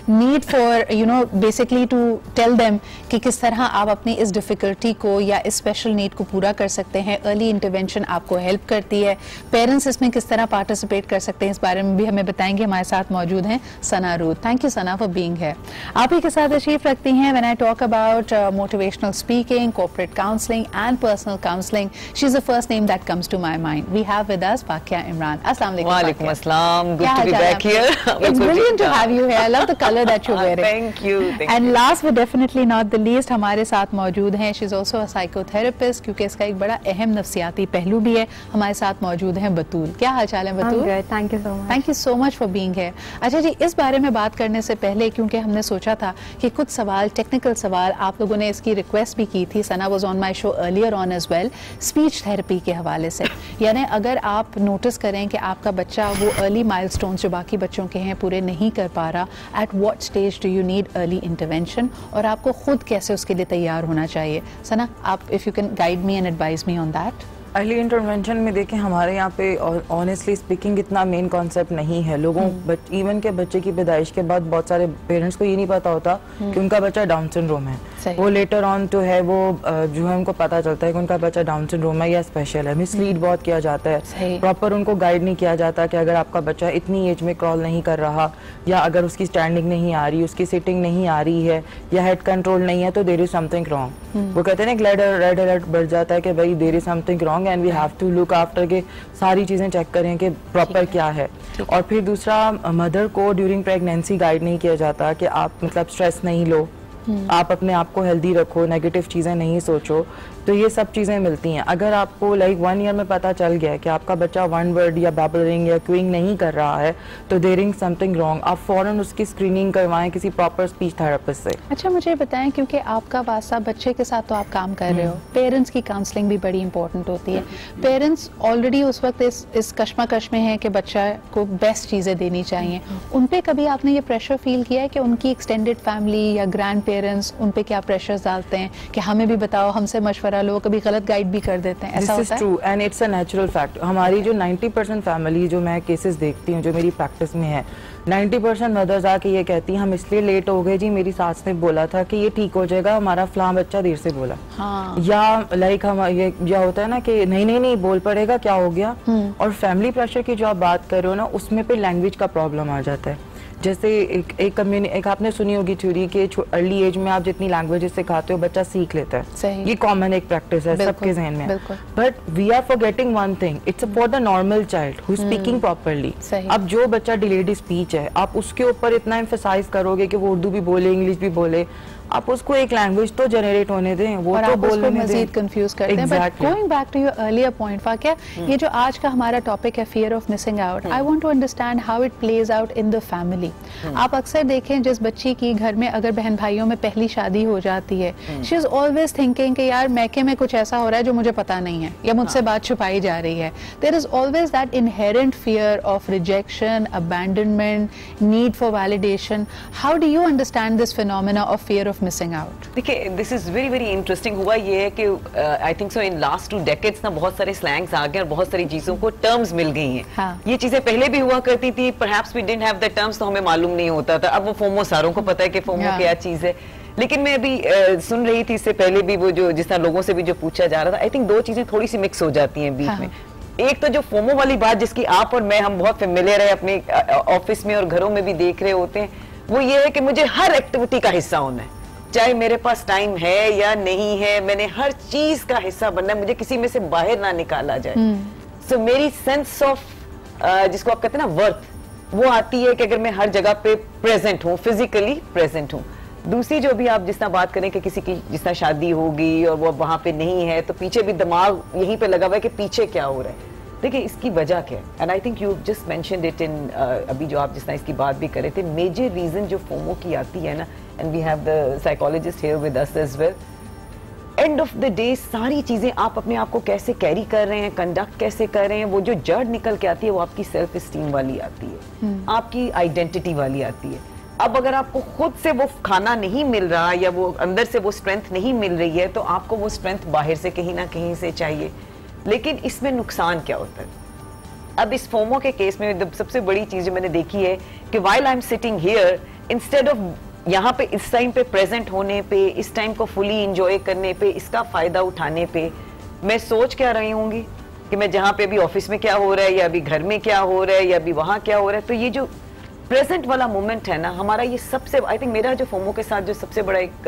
need for basically to tell them कि किस तरह आप अपनी इस डिफिकल्टी को या इस स्पेशल नीड को पूरा कर सकते हैं। अर्ली इंटरवेंशन आपको हेल्प करती है। पेरेंट्स इसमें किस तरह पार्टिसिपेट कर सकते हैं, इस बारे में भी हमें बताएंगे। हमारे साथ मौजूद हैं Sana Ruth. Thank you Sana for being here. आप ही के साथ रखती हैं when I talk about motivational speaking, corporate counseling and personal counseling, she's the first name that comes to my mind. We have with us Pakia Imran. Assalamu alaikum. Walaikum assalam. Good to be back here. It's brilliant to have you here. I love the color that you're wearing. Thank you. And last but definitely not the least, हमारे साथ मौजूद हैं, she's also a psychotherapist, क्योंकि इसका एक बड़ा अहम नफ्सियाती पहलू भी है। हमारे साथ मौजूद हैं बतूल। क्या हाल चाल है बतूल? I'm good. Thank you so much. Thank you so much for being here. अच्छा जी, इस बारे में बात करने से पहले, क्योंकि हमने सोचा था कि कुछ सवाल, टेक्निकल सवाल, आप लोगों ने इसकी रिक्वेस्ट भी की थी। Sana was on my show earlier on as well, speech therapy के हवाले से। यानी अगर आप नोटिस करें कि आपका बच्चा वो अर्ली माइलस्टोन्स जो बाकी बच्चों के हैं पूरे नहीं कर पा रहा, at what stage do you need early intervention, और आपको खुद कैसे उसके लिए तैयार होना चाहिए। सना, आप if you can guide me and advise me on that. Early intervention में देखें, हमारे यहाँ पे ऑनेस्टली स्पीकिंग इतना मेन कॉन्सेप्ट नहीं है। लोगों इवन के बच्चे की पैदाइश के बाद बहुत सारे पेरेंट्स को ये नहीं पता होता कि उनका बच्चा डाउन सिंड्रोम है। वो लेटर ऑन तो है वो जो है उनको पता चलता है कि उनका बच्चा डाउन सिंड्रोम है या स्पेशल है। मिसलीड बहुत किया जाता है, प्रॉपर उनको गाइड नहीं किया जाता कि अगर आपका बच्चा इतनी एज में क्रॉल नहीं कर रहा, या अगर उसकी स्टैंडिंग नहीं आ रही, उसकी सिटिंग नहीं आ रही है, या हेड कंट्रोल नहीं है, तो देयर इज समथिंग रॉन्ग। वो कहते हैं ना, रेड अलर्ट बढ़ जाता है कि भाई there is something wrong and we have to look after के सारी चीजें चेक करें कि प्रॉपर क्या है। और फिर दूसरा, मदर को ड्यूरिंग प्रेगनेंसी गाइड नहीं किया जाता कि आप मतलब स्ट्रेस नहीं लो, आप अपने आप को हेल्दी रखो, नेगेटिव चीज़ें नहीं सोचो। तो ये सब चीज़ें मिलती हैं। अगर आपको लाइक 1 ईयर में पता चल गया कि आपका बच्चा 1 वर्ड या बैबलिंग या क्विंग नहीं कर रहा है, तो देयर इज समथिंग रॉन्ग। आप फौरन उसकी स्क्रीनिंग करवाएं किसी प्रॉपर स्पीच थेरेपिस्ट से। अच्छा, मुझे बताएं, क्योंकि आपका वास्ता बच्चे के साथ तो आप काम कर रहे हो, पेरेंट्स की काउंसलिंग भी बड़ी इंपॉर्टेंट होती है। पेरेंट्स ऑलरेडी उस वक्त इस कश्मकश में है कि बच्चा को बेस्ट चीज़ें देनी चाहिए। उन पे कभी आपने ये प्रेशर फील किया है कि उनकी एक्सटेंडेड फैमिली या ग्रैंड पेरेंट्स उन पे क्या प्रेशर डालते हैं कि हमें भी बताओ, हमसे मशवरा लो, कभी गलत गाइड भी कर देते हैं? ऐसा होता है? True and it's a natural fact. हमारी जो 90% फैमिली जो मैं केसेस देखती हूँ, जो मेरी प्रैक्टिस में है, 90% मदर्स आके ये कहती हैं हम इसलिए लेट हो गए जी, मेरी सास ने बोला था कि ये ठीक हो जाएगा, हमारा फलां बच्चा देर से बोला। हाँ। या लाइक हम ये या होता है ना कि नहीं बोल पड़ेगा, क्या हो गया। और फैमिली प्रेशर की जो आप बात कर रहे हो ना, उसमें पे लैंग्वेज का प्रॉब्लम आ जाता है। जैसे एक आपने सुनी होगी थ्योरी कि अर्ली एज में आप जितनी लैंग्वेजेस सिखाते हो बच्चा सीख लेता है। ये कॉमन एक प्रैक्टिस है सबके ज़हन में। But we are forgetting one thing, it's for the normal child who is speaking properly. अब जो बच्चा डिलेड स्पीच है, आप उसके ऊपर इतना एम्फसाइज करोगे कि वो उर्दू भी बोले, इंग्लिश भी बोले, आप उसको एक लैंग्वेज तो जनरेट होने दें, वो तो बोलने दें। मजीद कंफ्यूज करते हैं। But going back to your earlier point, Fakia, ये जो आज का हमारा टॉपिक है fear of missing out, I want to understand how it plays out in the family. आप अक्सर देखें, जिस बच्ची की घर में अगर बहन भाइयों में पहली शादी हो जाती है, शी इज ऑलवेज थिंकिंग कि यार मैके में कुछ ऐसा हो रहा है जो मुझे पता नहीं है, या मुझसे बात छुपाई जा रही है। There is always that inherent fear of rejection, abandonment, need for validation. How do you understand this phenomena of fear of missing out? देखिए, this is very very interesting. हुआ ये है कि I think so in last 2 decades ना बहुत सारे slangs आ गए और बहुत सारी चीजों को टर्म्स मिल गई हैं। हाँ। ये चीजें पहले भी हुआ करती थी, perhaps we didn't have the terms, तो हमें मालूम नहीं होता था। अब वो फोमो सारों को पता है कि फोमो क्या चीज है। लेकिन मैं अभी सुन रही थी, इससे पहले भी वो जो जिस तरह लोगों से भी जो पूछा जा रहा था, आई थिंक 2 चीजें थोड़ी सी मिक्स हो जाती हैं बीच में। एक तो जो फोमो वाली बात जिसकी आप और मैं हम बहुत फेमिलियर है, अपने ऑफिस में और घरों में भी देख रहे होते हैं, वो ये है कि मुझे हर एक्टिविटी का हिस्सा होना है, चाहे मेरे पास टाइम है या नहीं है, मैंने हर चीज का हिस्सा बनना है, मुझे किसी में से बाहर ना निकाला जाए। सो मेरी सेंस ऑफ जिसको आप कहते हैं ना वर्थ, वो आती है कि अगर मैं हर जगह पे प्रेजेंट हूँ, फिजिकली प्रेजेंट हूँ। दूसरी जो भी आप जिस तरह बात करें कि किसी की जिस तरह शादी होगी और वो वहां पे नहीं है, तो पीछे भी दिमाग यहीं पे लगा हुआ है कि पीछे क्या हो रहा है। देखिए इसकी वजह क्या है, and I think you just mentioned it in, अभी जो आप जिस तरह इसकी बात भी कर रहे थे, मेजर रीजन जो फोमो की आती है ना, and we have the psychologist here with us as well, end of the day सारी चीजें आप अपने आप को कैसे कैरी कर रहे हैं, कंडक्ट कैसे कर रहे हैं, वो जो जड़ निकल के आती है वो आपकी सेल्फ एस्टीम वाली आती है, आपकी आइडेंटिटी वाली आती है। अब अगर आपको खुद से वो खाना नहीं मिल रहा या वो अंदर से वो स्ट्रेंथ नहीं मिल रही है, तो आपको वो स्ट्रेंथ बाहर से कहीं ना कहीं से चाहिए। लेकिन इसमें नुकसान क्या होता है? अब इस फोमो के केस में सबसे बड़ी चीज जो मैंने देखी है कि while I am sitting here, instead of यहाँ पे इस टाइम पे प्रेजेंट होने पे, इस टाइम को फुली इंजॉय करने पे, इसका फायदा उठाने पे, मैं सोच क्या रही होंगी कि मैं जहाँ पे अभी ऑफिस में क्या हो रहा है, या अभी घर में क्या हो रहा है, या अभी वहाँ क्या हो रहा है। तो ये जो प्रेजेंट वाला मोमेंट है ना हमारा, ये सबसे, आई थिंक मेरा जो फोमो के साथ जो सबसे बड़ा एक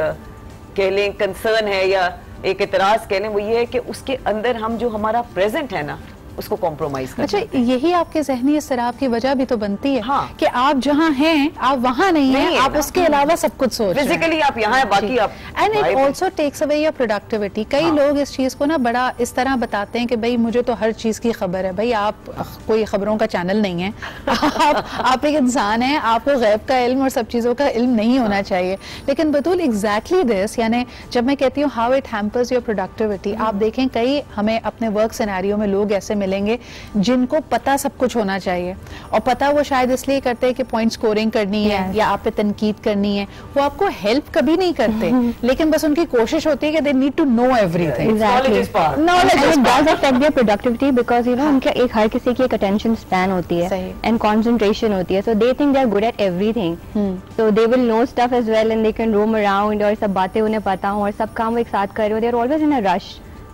कह लें कंसर्न है या एक एतराज कह लें, वो ये है कि उसके अंदर हम जो हमारा प्रेजेंट है ना उसको कॉम्प्रोमाइज करते हैं। अच्छा, यही आपके ज़हनी इसराब की वजह भी तो बनती है कि आप जहाँ हैं आप वहाँ नहीं हैं, आप उसके अलावा सब कुछ सोच रहे हैं। फिजिकली आप यहाँ हैं, बाकी आप, and it also takes away your productivity. कई लोग इस चीज को ना बड़ा इस तरह बताते हैं कि भाई मुझे तो हर चीज की खबर है। भाई आप कोई खबरों का चैनल नहीं है, आप एक इंसान हैं, आपको गैब का इल्म और सब चीजों का इल्म नहीं होना चाहिए। लेकिन बतूल एग्जैक्टली दिस, यानी जब मैं कहती हूँ how it hampers your productivity, आप देखें कई हमें अपने वर्क सिनेरियो में लोग ऐसे मिलेंगे जिनको पता सब कुछ होना चाहिए, और पता वो शायद इसलिए करते हैं कि पॉइंट स्कोरिंग करनी है या आप पे तनकीद करनी है। वो आपको हेल्प कभी नहीं करते, लेकिन बस उनकी कोशिश होती है कि they need to know everything. Productivity because you know उनका एक हर किसी की एक अटेंशन स्पैन होती है एंड कंसंट्रेशन होती है, so they think they are good at everything, so they will know stuff as well and they can roam around, और सब बातें उन्हें पता हो और सब काम वो एक साथ कर रहे हो। They are always in a rush,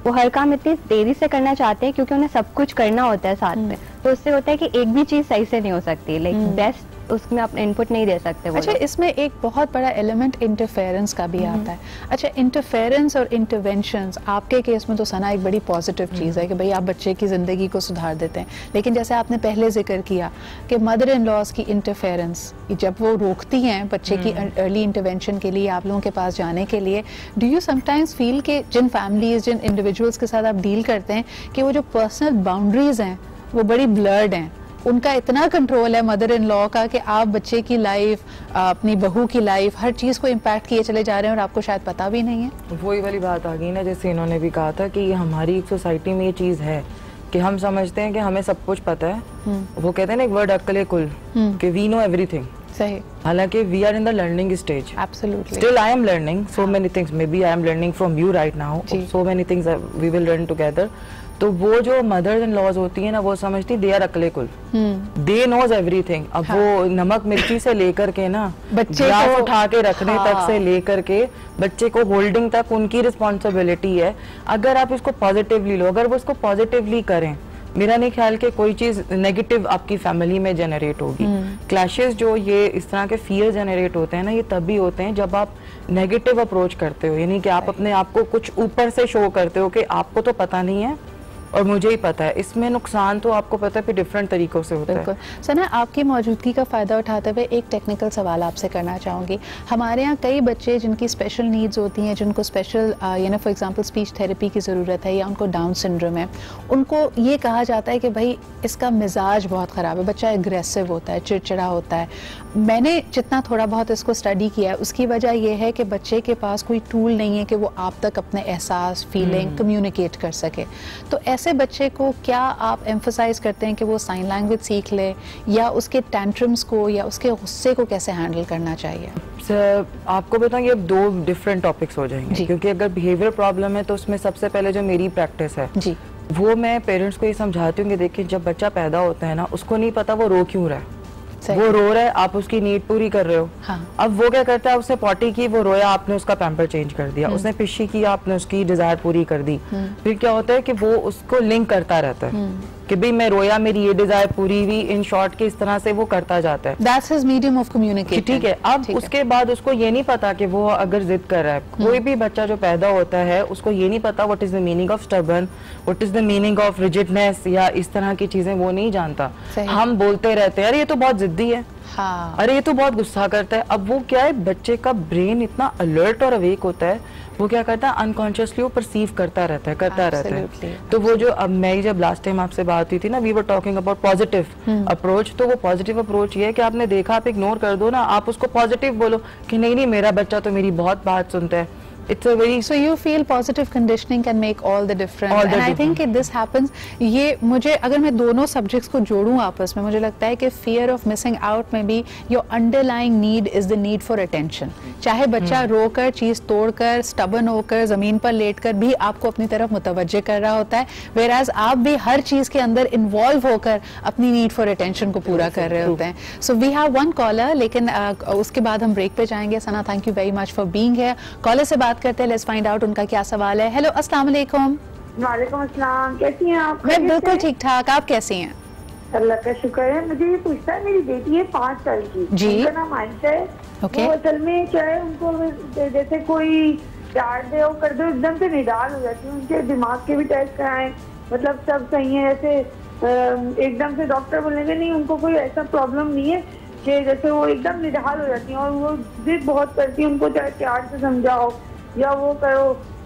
वो हर काम इतनी देरी से करना चाहते हैं क्योंकि उन्हें सब कुछ करना होता है साथ में, तो उससे होता है कि एक भी चीज सही से नहीं हो सकती, लाइक बेस्ट उसमें अपने इनपुट नहीं दे सकते। अच्छा, इसमें एक बहुत बड़ा एलिमेंट इंटरफेरेंस का भी आता है। अच्छा, इंटरफेरेंस और इंटरवेंशंस आपके केस में तो सना एक बड़ी पॉजिटिव चीज़ है कि भाई आप बच्चे की ज़िंदगी को सुधार देते हैं, लेकिन जैसे आपने पहले जिक्र किया कि मदर इन लॉज की इंटरफेरेंस जब वो रोकती हैं बच्चे की अर्ली इंटरवेंशन के लिए, आप लोगों के पास जाने के लिए, डू यू समटाइम्स फील कि जिन फैमिलीज, जिन इंडिविजुअल्स के साथ आप डील करते हैं कि वो जो पर्सनल बाउंड्रीज हैं वो बड़ी ब्लर्ड हैं, उनका इतना कंट्रोल है मदर इन लॉ का कि आप बच्चे की लाइफ, अपनी बहू की लाइफ, हर चीज़ को इम्पैक्ट किए चले जा रहे हैं और आपको शायद पता भी नहीं है? वही वाली बात आ गई ना, जैसे इन्होंने भी कहा था कि हमारी सोसाइटी में ये चीज़ है कि हम समझते हैं कि हमें सब कुछ पता है। वो कहते हैं ना एक वर्ड अक्ल कुल, कि वी नो एवरीथिंग। सही। हालांकि we are in the learning stage. Absolutely. Still I am learning so many things, maybe I am learning from you right now, so many things we will learn together. तो वो जो mother's in laws होती है ना, वो समझती they are अकले कुल, दे knows everything. अब वो नमक मिर्ची से लेकर के ना बच्चे को उठा के रखने तक से लेकर के बच्चे को होल्डिंग तक उनकी रिस्पॉन्सिबिलिटी है। अगर आप इसको पॉजिटिवली लो, अगर वो इसको पॉजिटिवली करें, मेरा नहीं ख्याल कि कोई चीज नेगेटिव आपकी फैमिली में जनरेट होगी। क्लैशेस जो ये इस तरह के फियर जनरेट होते हैं ना, ये तभी होते हैं जब आप नेगेटिव अप्रोच करते हो, यानी कि आप अपने आप को कुछ ऊपर से शो करते हो कि आपको तो पता नहीं है और मुझे ही पता है। इसमें नुकसान तो आपको पता है फिर डिफरेंट तरीकों से होता है। सना, आपकी मौजूदगी का फ़ायदा उठाते हुए एक टेक्निकल सवाल आपसे करना चाहूँगी। हमारे यहाँ कई बच्चे जिनकी स्पेशल नीड्स होती हैं, जिनको special for example speech therapy की ज़रूरत है या उनको डाउन सिंड्रोम है, उनको ये कहा जाता है कि भाई इसका मिजाज बहुत ख़राब है, बच्चा एग्रेसिव होता है, चिड़चिड़ा होता है। मैंने जितना थोड़ा बहुत इसको स्टडी किया है, उसकी वजह यह है कि बच्चे के पास कोई टूल नहीं है कि वो आप तक अपने एहसास, फीलिंग कम्युनिकेट कर सके। तो ऐसे बच्चे को क्या आप एम्फसाइज करते हैं कि वो साइन लैंग्वेज सीख ले, या उसके टेंट्रम्स को या उसके गुस्से को कैसे हैंडल करना चाहिए? सर, आपको बताऊँ, ये दो डिफरेंट टॉपिक्स हो जाएंगे, क्योंकि अगर बिहेवियर प्रॉब्लम है तो उसमें सबसे पहले जो मेरी प्रैक्टिस है जी, वो मैं पेरेंट्स को ये समझाती हूँ कि देखिए जब बच्चा पैदा होता है ना, उसको नहीं पता वो रो क्यों रहा है। वो रो रहा है, आप उसकी नीड पूरी कर रहे हो। हाँ। अब वो क्या करता है, उसने पॉटी की, वो रोया, आपने उसका पैम्पर चेंज कर दिया, उसने पिशी की, आपने उसकी डिजायर पूरी कर दी। फिर क्या होता है कि वो उसको लिंक करता रहता है कि भाई मैं रोया, मेरी ये डिजायर पूरी हुई, इन शॉर्ट के इस तरह से वो करता जाता है। That's his medium of communication. ठीक है। अब उसके बाद उसको ये नहीं पता कि वो अगर जिद कर रहा है, कोई भी बच्चा जो पैदा होता है उसको ये नहीं पता what is the meaning of stubborn, what is the meaning of rigidness, या इस तरह की चीजें वो नहीं जानता। हम बोलते रहते हैं अरे ये तो बहुत जिद्दी है, हाँ। अरे ये तो बहुत गुस्सा करता है। अब वो क्या है, बच्चे का ब्रेन इतना अलर्ट और अवेक होता है, वो क्या करता है अनकॉन्शियसली वो परसीव करता रहता है। तो वो जो अब मैं जब लास्ट टाइम आपसे बात हुई थी ना, we were talking about positive approach, तो वो पॉजिटिव अप्रोच ये है कि आपने देखा, आप इग्नोर कर दो ना, आप उसको पॉजिटिव बोलो कि नहीं नहीं मेरा बच्चा तो मेरी बहुत बात सुनता है। It's a very so you feel positive conditioning can make all the difference and I think that this happens. ये मुझे अगर मैं दोनों subjects को जोड़ूं आपस में, मुझे लगता है कि fear of missing out में भी your underlying need is the need for attention. चाहे बच्चा रोकर, चीज तोड़कर, stubborn होकर, जमीन पर लेटकर भी आपको अपनी तरफ मुतवज्जे कर रहा होता है, whereas आप भी हर चीज के अंदर involve होकर अपनी need for attention को पूरा कर रहे होते हैं. So we have one caller, लेकिन उसके बाद हम ब्रेक पे जाएंगे. Sana, thank you very much for being here. Caller से बात करते हैं, लेट्स फाइंड आउट उनका क्या सवाल है. हेलो, अस्सलाम वालेकुम. वालेकुम अस्सलाम, कैसी हैं आप? मैं बिल्कुल ठीक ठाक, आप कैसी हैं? अल्लाह का शुक्र है. मुझे ये पूछना है, मेरी बेटी है 5 साल की जी, उनका नाम आयशा है. वो असल में क्या है, उनको जैसे कोई प्यार दे कर दो एकदम से निडाल हो जाती है. उनके दिमाग के भी टेस्ट कराएं, मतलब सब सही है, ऐसे एकदम से डॉक्टर बोलेंगे नहीं उनको कोई ऐसा प्रॉब्लम नहीं है कि जैसे वो एकदम निढाल हो जाती है और वो जिद बहुत करती है. उनको चाहे प्यार से समझाओ या वो करो,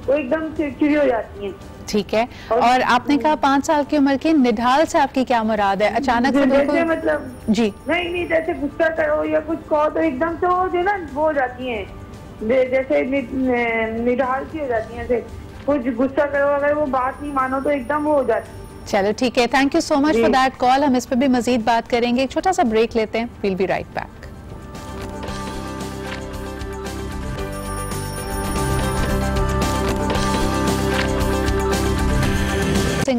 वो एकदम चिड़चिड़ी हो जाती है. ठीक है. और आपने कहा 5 साल की उम्र की, निढाल से आपकी क्या मुराद है? अचानक से जैसे मतलब जी नहीं जैसे गुस्सा करो या कुछ कहो तो एकदम से वो जो ना वो हो जाती है, जैसे निढाल सी हो जाती है. जैसे कुछ गुस्सा करो, अगर वो बात नहीं मानो तो एकदम वो हो जाती है. चलो ठीक है, thank you so much for that call. हम इस पे भी मजीद बात करेंगे. एक छोटा सा ब्रेक लेते हैं, we'll be right back.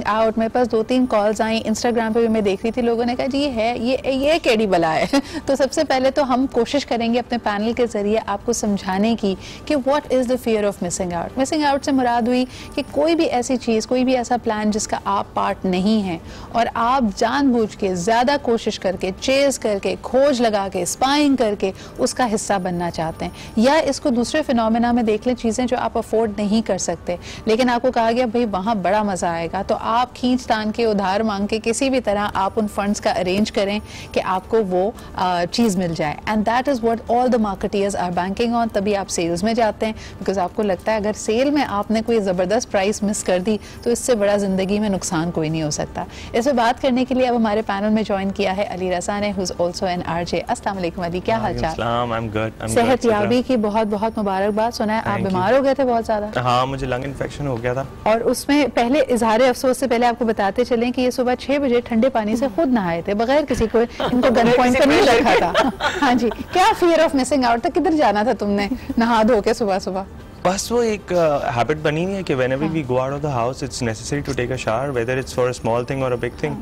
Out मेरे पास 2-3 कॉल्स आई, इंस्टाग्राम पे भी मैं देख रही थी, लोगों ने कहा जी ये केड़ी बला है. तो सबसे पहले तो हम कोशिश करेंगे अपने पैनल के जरिए आपको समझाने की कि what is the fear of missing out. Missing out से मुराद हुई कि कोई भी ऐसी चीज़, कोई भी ऐसा प्लान जिसका आप पार्ट नहीं है और आप जानबूझ के ज़्यादा कोशिश करके, चेज करके, खोज लगा के, स्पाइंग करके उसका हिस्सा बनना चाहते हैं. या इसको दूसरे फिनोमेना में देख लें, चीज़ें जो आप अफोर्ड नहीं कर सकते लेकिन आपको कहा गया भाई वहाँ बड़ा मज़ा आएगा, तो आप खींच तान के, उधार मांग के, किसी भी तरह आप उन फंड्स का अरेंज करें कि आपको वो चीज़ मिल जाए. And that is what all the marketeers are banking on. तभी आप सेल्स में जाते हैं, बिकॉज आपको लगता है अगर सेल में आपने कोई ज़बरदस्त प्राइस मिस कर दी तो इससे बड़ा ज़िंदगी में नुकसान कोई नहीं हो सकता. इस पर बात करने के लिए अब हमारे पैनल में ज्वाइन किया है अली रज़ा ने, who is also an RJ. अस्सलाम वालेकुम अली, क्या हाल चाल? सेहतयाबी की बहुत बहुत मुबारकबाद. सुना है आप बीमार हो गए थे बहुत ज़्यादा? हाँ, मुझे लंग इन्फेक्शन हो गया था. और उसमें पहले इजहार अफसोस से पहले आपको बताते चलें कि ये सुबह 6 बजे ठंडे पानी से खुद नहाए थे, बगैर किसी को इनको गन पॉइंट पर नहीं रखा था. हाँ जी, क्या फियर ऑफ मिसिंग आउट था? किधर जाना था तुमने नहा धो के सुबह सुबह? बस वो एक हैबिट बनी हुई है कि whenever we go out of the house it's necessary to take a shower, whether it's for a small thing और अ बिग थिंग.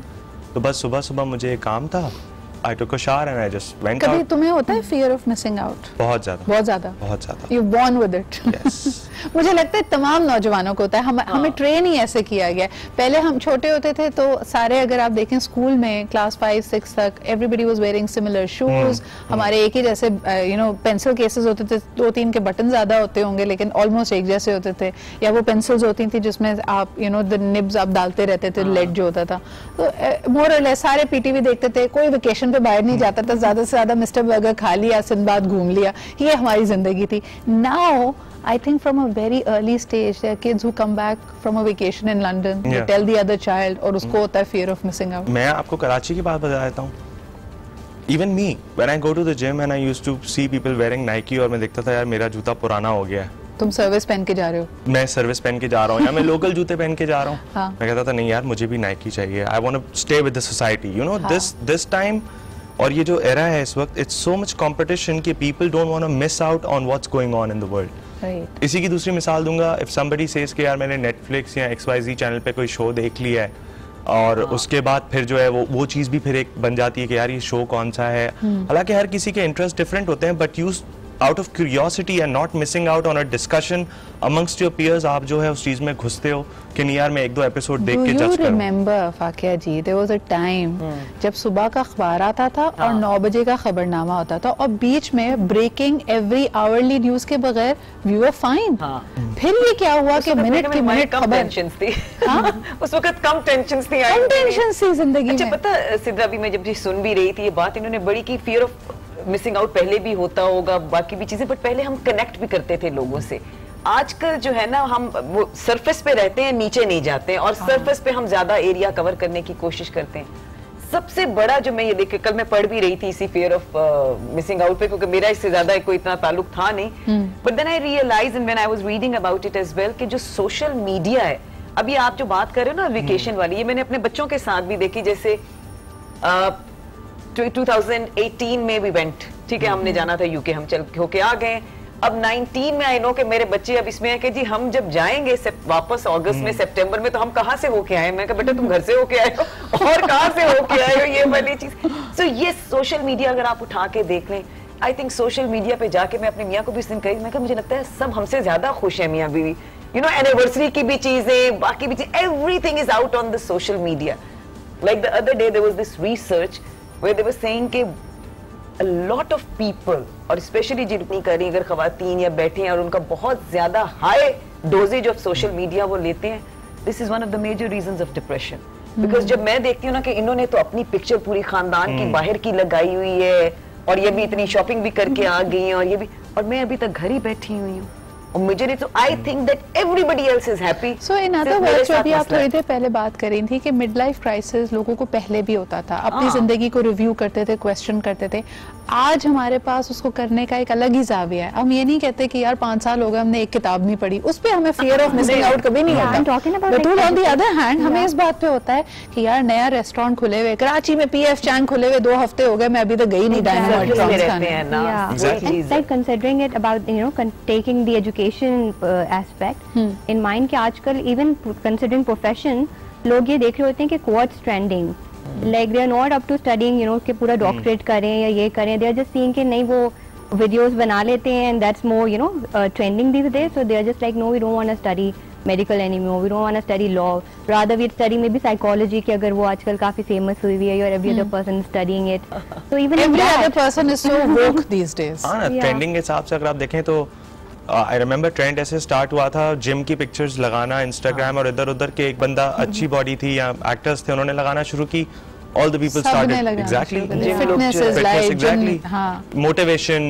तो बस सुबह सुबह मुझे एक काम था, I took a shower and I just went out. कभी तुम्हें होता है fear of missing out? बहुत ज़्यादा. बहुत ज़्यादा. बहुत ज़्यादा. You born with it. Yes. मुझे लगता है तमाम नौजवानों को होता है. हमें ट्रेन ही ऐसे किया गया. पहले हम छोटे होते थे तो सारे, अगर आप देखें स्कूल में क्लास 5-6 तक, everybody was wearing similar shoes. हमारे एक ही जैसे पेंसिल केसेस होते थे, 2-3 के बटन ज़्यादा होते होंगे लेकिन ऑलमोस्ट एक जैसे होते थे. या वो पेंसिल्स होती थी जिसमें आप द निब्स आप डालते रहते थे, लेड जो होता था. तो मोर और लेस सारे PTV देखते थे. कोई वेकेशन पे बाहर नहीं जाता, ज्यादा से ज्यादा मिस्टर बर्गर खा लिया, सिंदबाद घूम लिया. ये हमारी जिंदगी थी. Now I think from a very early stage there are kids who come back from a vacation in London, they tell the other child और उसको होता है fear of missing out. मैं आपको कराची की बात बता देता हूँ. Even me, when I go to the gym and I used to see people wearing Nike और मैं देखता था यार मेरा जूता पुराना हो गया है. तुम सर्विस पहन के जा रहे हो? मैं सर्विस पहन के जा रहा हूँ या मैं लोकल जूते पहन के जा रहा हूँ. हाँ. मैं कहता था नहीं यार मुझे भी Nike चाहिए. I want to stay with the society. You know this time. और ये जो एरा है इस वक्त, इट्स सो मच कंपटीशन कि people don't want to miss out on what's going on in the world. Right. इसी की दूसरी मिसाल दूंगा. इफ समबडी सेज कि यार मैंने नेटफ्लिक्स या XYZ चैनल पे कोई शो देख लिया है और उसके बाद फिर जो है वो चीज़ भी फिर एक बन जाती है कि यार ये शो कौन सा है. हालांकि हर किसी के इंटरेस्ट डिफरेंट होते हैं, but out of curiosity and not missing out on a discussion amongst your peers आप जो है उस चीज में घुसते हो कि नहीं यार मैं 1-2 एपिसोड देख के जज करूं। Remember Fakia ji, there was a time जब सुबह का अखबार आता था और 9 बजे का खबरनामा होता था और बीच में ब्रेकिंग एवरी आवरली न्यूज के बगैर वी वर फाइन। फिर ये क्या हुआ कि मिनट की मिनट खबर टेंशन थी। उस वक्त कम टेंशन थी, जिंदगी में। पता सिद्रा भी मैं जब सुन भी रही थी ये बात इन्होंने बड़ी की, फियर ऑफ मिसिंग आउट पहले भी होता होगा, बाकी भी चीजें, बट पहले हम कनेक्ट भी करते थे लोगों से। आजकल जो है ना हम वो सरफेस पे रहते हैं, नीचे नहीं जाते हैं, और सरफेस पे हम ज्यादा एरिया कवर करने की कोशिश करते हैं। सबसे बड़ा जो मैं ये देख, कल मैं पढ़ भी रही थी इसी फियर ऑफ मिसिंग आउट पे, क्योंकि मेरा इससे ज्यादा कोई इतना ताल्लुक था नहीं, but then I realise and when I was reading about it as well कि जो सोशल मीडिया है, अभी आप जो बात कर रहे हो ना वेकेशन वाली, ये मैंने अपने बच्चों के साथ भी देखी। जैसे 2018 में वी वेंट, ठीक है, हमने जाना था यूके, हम चल होके आ गए। अब 19 में आई नो कि मेरे बच्चे अब इसमें है कि जी हम जब जाएंगे वापस अगस्त में, सितंबर में, तो हम कहाँ से होके आए? मैं कहा बेटा तुम घर से होके आए हो और कहाँ से होके आए हो, ये वाली चीज। सो ये सोशल मीडिया अगर आप उठा के देख लें, आई थिंक सोशल मीडिया पे जाके मैं अपनी मियाँ को भी इस दिन कही, मैं कहा मुझे लगता है सब हमसे ज्यादा खुश है मियाँ बीवी, यू नो, एनिवर्सरी की भी चीजें, बाकी भी चीजें, everything is out on the social media. Like the other day there was this research where they were saying कि a lot of people, और स्पेशली जितनी करी अगर खवातीन या बैठे हैं और उनका बहुत ज्यादा high doses of social media वो लेते हैं, this is one of the major reasons of depression. Because जब मैं देखती हूँ ना कि इन्होंने तो अपनी पिक्चर पूरी खानदान की बाहर की लगाई हुई है, और ये भी इतनी शॉपिंग भी करके आ गई हैं, और ये भी, और मैं अभी तक घर ही बैठी हुई हूँ, और मुझे नहीं, तो I think that everybody else is happy. So in other words, जो अभी आप थोड़ी देर पहले बात कर रही थी कि मिड लाइफ क्राइसिस लोगों को पहले भी होता था, अपनी जिंदगी को रिव्यू करते थे, क्वेश्चन करते थे। आज हमारे पास उसको करने का एक अलग ही जाविया है। हम ये नहीं कहते कि यार 5 साल हो गए हमने एक किताब नहीं पढ़ी, उस पे हमें फियर ऑफ मिसिंग आउट कभी नहीं होता। But on the other hand हमें इस बात पे होता है कि यार नया रेस्टोरेंट खुले हुए कराची में, PF चैंग खुले हुए 2 हफ्ते हो गए, मैं अभी तक गई नहीं डायनामाइट खाने। Considering it about you know taking the education aspect in mind, कि आजकल इवन कंसीडरिंग प्रोफेशन लोग ये देख रहे होते हैं कि what's trending, like they are not up to studying, you know, कि पूरा डॉक्टरेट करें या ये करें, दे आर जस्ट सीइंग कि नहीं वो वीडियोस बना लेते हैं and that's more, you know, trending these days, so they are just like no we don't want to study medical anymore, we don't want to study law, rather we study maybe psychology, की अगर वो आजकल काफी famous हुई है, और every other person studying it, so even every other person is so woke these days. हां, trending के हिसाब से अगर आप देखें तो आई रिमेंबर ट्रेंड ऐसे स्टार्ट हुआ था, जिम की पिक्चर्स लगाना इंस्टाग्राम और इधर उधर के, एक बंदा अच्छी बॉडी थी या एक्टर्स थे उन्होंने लगाना शुरू की, all the people started exactly fitness is life, exactly motivation,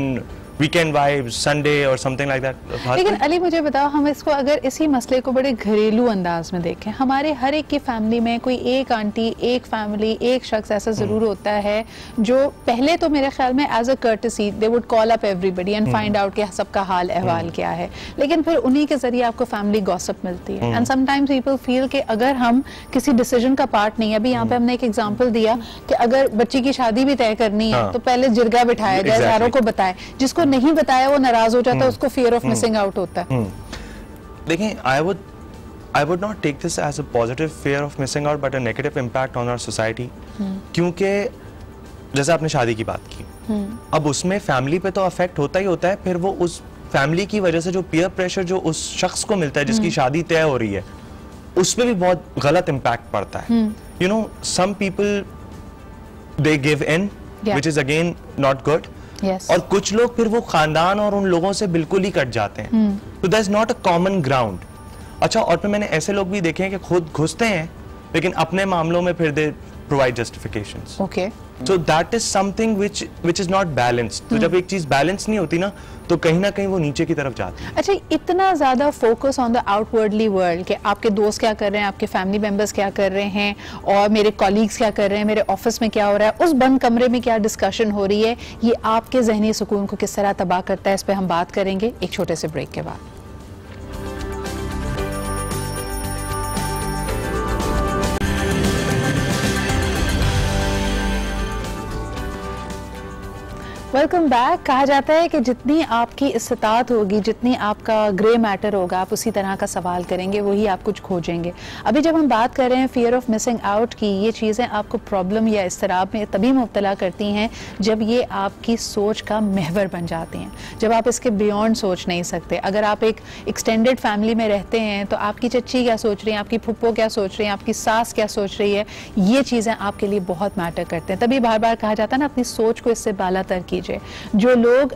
weekend vibes, Sunday or something like that. लेकिन अली मुझे बताओ, हम इसको अगर इसी मसले को बड़े घरेलू अंदाज में देखें, हमारे हर एक की फैमिली में कोई एक आंटी, एक फैमिली, एक शख्स ऐसा जरूर होता है जो पहले तो मेरे ख्याल में as a courtesy they would call up everybody and find out कि सबका हाल अहवाल क्या है, लेकिन फिर उन्हीं के जरिए आपको फैमिली गॉसिप मिलती है। एंड समटाइम्स पीपल फील कि अगर हम किसी डिसीजन का पार्ट नहीं है, अभी यहाँ पे हमने एक एग्जाम्पल दिया कि अगर बच्ची की शादी भी तय करनी है तो पहले जिरगा बिठाया जाए, सारों को बताए, जिसको नहीं बताया वो नाराज हो जाता है, उसको फियर ऑफ मिसिंग आउट होता है। देखें, I would not take this as a positive fear of missing out but a negative impact on our society, क्योंकि जैसे आपने शादी की बात की, अब उसमें फैमिली पे तो अफेक्ट होता ही होता है, फिर वो उस फैमिली की वजह से जो पीयर प्रेशर जो उस शख्स को मिलता है जिसकी शादी तय हो रही है, उस पे भी बहुत गलत इम्पैक्ट पड़ता है। You know, some people they give in, which is again not good, और कुछ लोग फिर वो खानदान और उन लोगों से बिल्कुल ही कट जाते हैं, तो that is not a common ground. अच्छा, और फिर मैंने ऐसे लोग भी देखे हैं कि खुद घुसते हैं लेकिन अपने मामलों में फिर they provide justifications. Okay, so that is something which is not balanced. तो जब एक चीज बैलेंस नहीं होती ना, तो कहीं ना कहीं वो नीचे की तरफ जाती है। अच्छा, इतना ज्यादा focus on the outwardly world कि आपके दोस्त क्या कर रहे हैं, आपके फैमिली मेंबर्स क्या कर रहे हैं, और मेरे कॉलीग्स क्या कर रहे हैं, मेरे ऑफिस में क्या हो रहा है, उस बंद कमरे में क्या डिस्कशन हो रही है, ये आपके जहनी सुकून को किस तरह तबाह करता है, इस पर हम बात करेंगे एक छोटे से ब्रेक के बाद। Welcome back. कहा जाता है कि जितनी आपकी इस्तात होगी, जितनी आपका ग्रे मैटर होगा, आप उसी तरह का सवाल करेंगे, वही आप कुछ खोजेंगे। अभी जब हम बात कर रहे हैं फियर ऑफ मिसिंग आउट की, ये चीज़ें आपको प्रॉब्लम या इस्तराब में तभी मुब्तला करती हैं जब ये आपकी सोच का महवर बन जाती हैं, जब आप इसके बियॉन्ड सोच नहीं सकते। अगर आप एक एक्सटेंडेड फैमिली में रहते हैं तो आपकी चच्ची क्या सोच रही है, आपकी फुप्पो क्या सोच रही है, आपकी सास क्या सोच रही है, ये चीज़ें आपके लिए बहुत मैटर करते हैं। तभी बार बार कहा जाता है ना, अपनी सोच को इससे बालातर कीजिए। जो लोग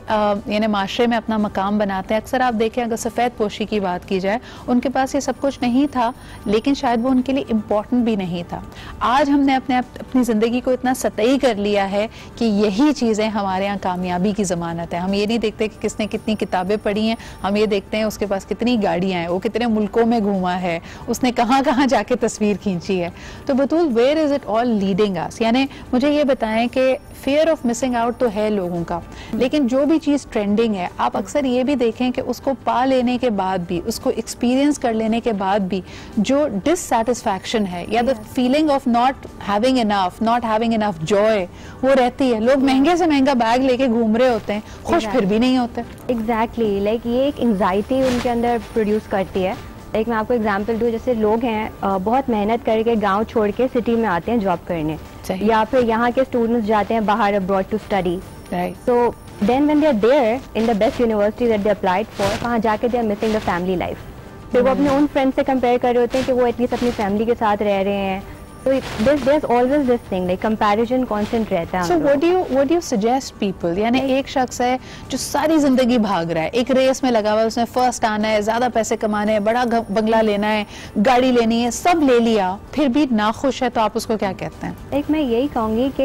यानी माशरे में अपना मकाम बनाते हैं, अक्सर आप देखें, अगर सफ़ेद पोशी की बात की जाए, उनके पास ये सब कुछ नहीं था, लेकिन शायद वो उनके लिए इम्पोर्टेंट भी नहीं था। आज हमने अपनी ज़िंदगी को इतना सतही कर लिया है कि यही चीज़ें हमारे यहाँ कामयाबी की ज़मानत है। हम ये नहीं देखते कि किसने कितनी किताबें पढ़ी हैं, हम ये देखते हैं उसके पास कितनी गाड़ियाँ हैं, वो कितने मुल्कों में घूमा है, उसने कहाँ कहाँ जाके तस्वीर खींची है। तो Batool, where is it all leading us? यानी मुझे ये बताएं कि फियर ऑफ मिसिंग आउट तो है लोगों का, लेकिन जो भी चीज़ ट्रेंडिंग है, आप अक्सर ये भी देखें कि उसको पा लेने के बाद भी, उसको एक्सपीरियंस कर लेने के बाद भी जो डिससैटिस्फैक्शन है या the feeling of not having enough Joy, वो रहती है। लोग महंगे से महंगा बैग लेके घूम रहे होते हैं, खुश फिर भी नहीं होते। एग्जैक्टली, लाइक ये एक एंजाइटी उनके अंदर प्रोड्यूस करती है। लाइक मैं आपको एग्जांपल दूँ, जैसे लोग हैं बहुत मेहनत करके गांव छोड़ के सिटी में आते हैं जॉब करने, या फिर यहाँ के स्टूडेंट्स जाते हैं बाहर abroad to study. So then when they are there in the best university that they applied for, वहाँ जाके they are missing the family life। फिर वो अपने उन फ्रेंड्स से कंपेयर कर रहे होते हैं कि वो एटलीस्ट अपनी फैमिली के साथ रह रहे हैं। So there's always this thing, like comparison constant रहता है। So what do you suggest people? यानी एक शख्स है जो सारी जिंदगी भाग रहा है, एक रेस में लगा हुआ है, उसने फर्स्ट आना है, ज्यादा पैसे कमाने हैं, बड़ा बंगला लेना है, गाड़ी लेनी है, सब ले लिया, फिर भी नाखुश है, तो आप उसको क्या कहते हैं? एक मैं यही कहूँगी कि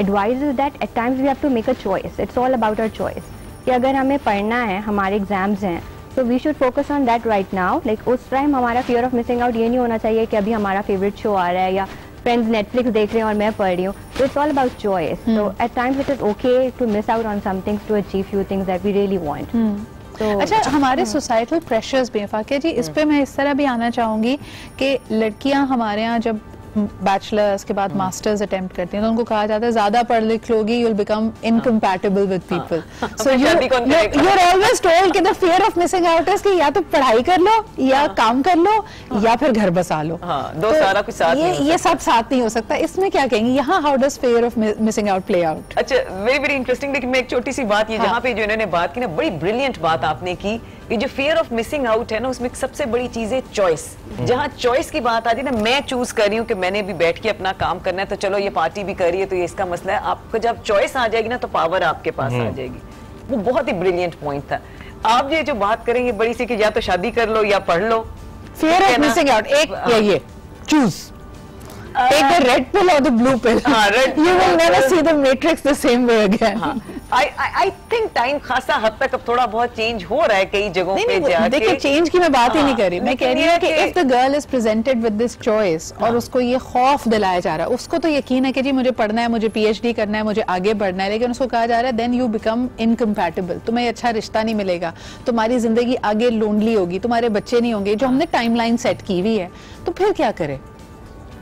advice is that at times we have to make a choice. It's all about our choice कि अगर हमें पढ़ना है, हमारे एग्जाम्स हैं, तो we should focus on that right now. Like उस टाइम हमारा फियर ऑफ मिसिंग आउट ये नहीं होना चाहिए कि अभी हमारा फेवरेट शो आ रहा है या फ्रेंड्स नेटफ्लिक्स देख रहे हैं और मैं पढ़ रही हूँ। तो इट्स ऑल अबाउट चॉइस। तो at times it is okay to miss out on some things to achieve few things that we really want. तो अच्छा, हमारे सोसाइटल प्रेशर्स भी हैं फाकिया जी, इस पे मैं इस तरह भी आना चाहूँगी कि लड़कियाँ हमारे यहाँ जब बैचलर्स के बाद मास्टर्स अटेम्प्ट करती हैं तो उनको कहा जाता है ज्यादा पढ़ लिख लोगी, you will become incompatible with people. So you are always told कि the fear of missing out is कि या तो पढ़ाई कर लो या काम कर लो या फिर घर बसा लो। दो सारा कुछ साथ ये सब साथ नहीं हो सकता। इसमें क्या कहेंगे, यहाँ how does fear of missing out play out? अच्छा, वेरी वेरी इंटरेस्टिंग। लेकिन मैं एक छोटी सी बात, ये जहाँ पे जो इन्होंने बात की ना, बड़ी ब्रिलियंट बात आपने की। ये जो फियर ऑफ मिसिंग आउट है ना, उसमें सबसे बड़ी चीज है चॉइस। जहाँ चॉइस की बात आती है ना, मैं चूज कर रही हूँ कि मैंने भी बैठ के अपना काम करना है, तो चलो ये पार्टी भी कर रही है तो ये इसका मसला है। आपको जब चॉइस आ जाएगी ना, तो पावर आपके पास आ जाएगी। वो बहुत ही ब्रिलियंट पॉइंट था। आप ये जो बात करेंगे बड़ी सी कि या तो शादी कर लो या पढ़ लो। फियर ऑफ मिसिंग आउट, एक ये choose, take the red pill or the blue pill. You will never see the matrix the same way again. I think time खासा हद तक अब थोड़ा बहुत चेंज हो रहा है कई जगहों पे जाके। देखिए, चेंज की मैं बात ही नहीं कर रही, मैं कह रही हूँ कि if the girl is presented with this choice और उसको ये खौफ दिलाया जा रहा है, उसको तो यकीन है कि जी मुझे पढ़ना है, मुझे PhD करना है, मुझे आगे बढ़ना है, लेकिन उसको कहा जा रहा है then you become incompatible, तुम्हें अच्छा रिश्ता नहीं मिलेगा, तुम्हारी जिंदगी आगे लोनली होगी, तुम्हारे बच्चे नहीं होंगे, जो हमने टाइमलाइन सेट की हुई है, तो फिर क्या करे?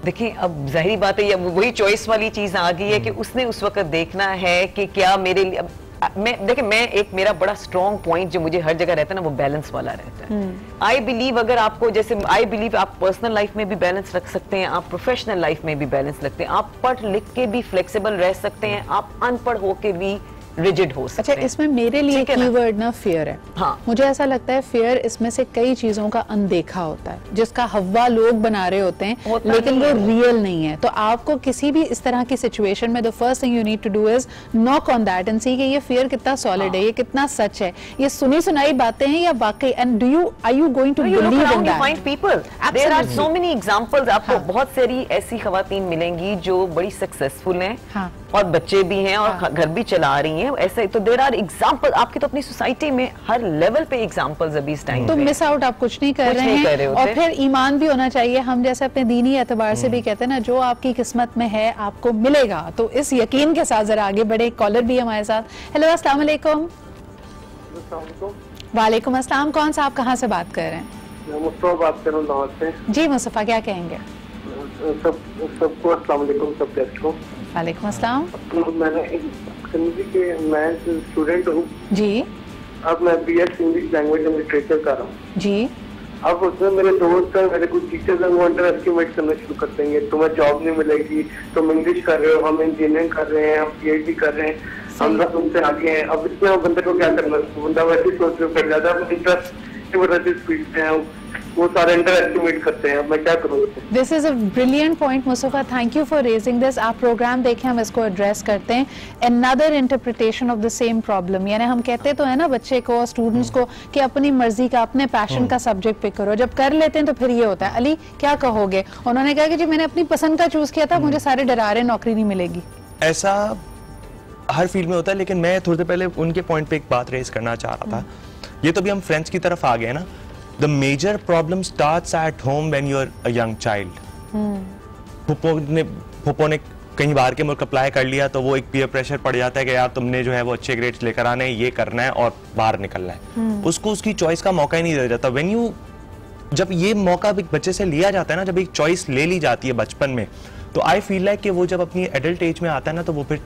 देखिए, अब जाहिर बात है, वही चॉइस वाली चीज आ गई है कि उसने उस वक्त देखना है कि क्या मेरे लिए। मेरा बड़ा स्ट्रॉन्ग पॉइंट जो मुझे हर जगह रहता है ना, वो बैलेंस वाला रहता है। आई बिलीव अगर आपको, जैसे आई बिलीव आप पर्सनल लाइफ में भी बैलेंस रख सकते हैं, आप प्रोफेशनल लाइफ में भी बैलेंस रखते हैं, आप पढ़ लिख के भी फ्लेक्सिबल रह सकते हैं, आप अनपढ़ होके भी रिजिड हो सकते हैं। अच्छा, इसमें मेरे लिए कीवर्ड ना फियर है। हाँ, मुझे ऐसा लगता है फियर इसमें से कई चीजों का अनदेखा होता है, जिसका हवा लोग बना रहे होते हैं, लेकिन वो रियल नहीं है। तो आपको किसी भी इस तरह की सिचुएशन में the first thing you need to do is knock on that and see कि ये फियर कितना सॉलिड है, ये कितना सच है, ये सुनी सुनाई बातें हैं या वाकई, and are you going to believe in that? Find people, there are so many examples. आपको बहुत सारी ऐसी खवातीन मिलेंगी जो बड़ी सक्सेसफुल हैं और बच्चे भी हैं और घर भी चला रही हैं, ऐसे। तो देयर आर एग्जांपल आपकी, तो अपनी सोसाइटी में हर लेवल पे एग्जांपल्स अभी इस टाइम तो मिस आउट आप कुछ नहीं कर रहे हैं। और फिर ईमान भी होना चाहिए। हम जैसे अपने दीनी एतबार से भी कहते हैं ना, जो आपकी किस्मत में है आपको मिलेगा। तो इस यकीन के साथ जरा आगे बढ़े। कॉलर भी हमारे साथ। हेलो, अस्सलाम वालेकुम। वालेकुम अस्सलाम। कौन सा, आप कहाँ से बात कर रहे हैं? मैं मुस्तफा बात कर रहा हूँ से। जी मुस्तफा, क्या कहेंगे? सबको अस्सलाम वालेकुम, सब गेस्ट को वालेकुम अस्सलाम। मैंने जी के मैं स्टूडेंट हूँ जी। अब मैं BS English language and literature कर रहा हूँ जी। अब उसमें मेरे दोस्त हैं, मेरे कुछ टीचर्स हैं, वो अंडर एस्टिमेट करना शुरू कर देंगे, तुम्हें जॉब नहीं मिलेगी, तुम इंग्लिश कर रहे हो, हम इंजीनियरिंग कर रहे हैं, हम PhD कर रहे हैं, हम लोग तुमसे आगे हैं। अब इसमें बंदे को क्या करना, बंदा वैसे सोच रहे कर जाता है, इंटरेस्ट की वजह से स्पीड पे है, वो सारे अंडर एस्टिमेट करते हैं। मैं क्या करूँ? This is a brilliant point Mustafa, thank you for raising this. आप प्रोग्राम देखें, हम इसको एड्रेस करते हैं। Another interpretation of the same problem, यानी हम कहते तो है ना बच्चे को, स्टूडेंट्स को, कि अपनी मर्जी का, अपने पैशन का सब्जेक्ट पिक करो। जब कर लेते हैं तो फिर ये होता है, अली क्या कहोगे? उन्होंने कहा कि जी मैंने अपनी पसंद का चूज किया था, मुझे सारे डरा रहे नौकरी नहीं मिलेगी। ऐसा हर फील्ड में होता है, लेकिन मैं थोड़ी देर पहले उनके पॉइंट पे एक बात रेज करना चाह रहा था। ये तो भी हम फ्रेंड्स की तरफ आ गए ना। The major problem starts at home when you're a young child. फूफो ने कहीं बाहर के मुल्क अप्लाई कर लिया तो वो एक पीयर प्रेशर पड़ जाता है कि यार तुमने जो है वो अच्छे ग्रेड्स लेकर आने हैं, ये करना है और बाहर निकलना है। उसको उसकी चॉइस का मौका ही नहीं दिया जाता। When you, जब ये मौका एक बच्चे से लिया जाता है ना, जब एक चॉइस ले ली जाती है बचपन में, तो आई फील लाइक कि वो जब अपनी एडल्ट एज में आता है ना, तो वो फिर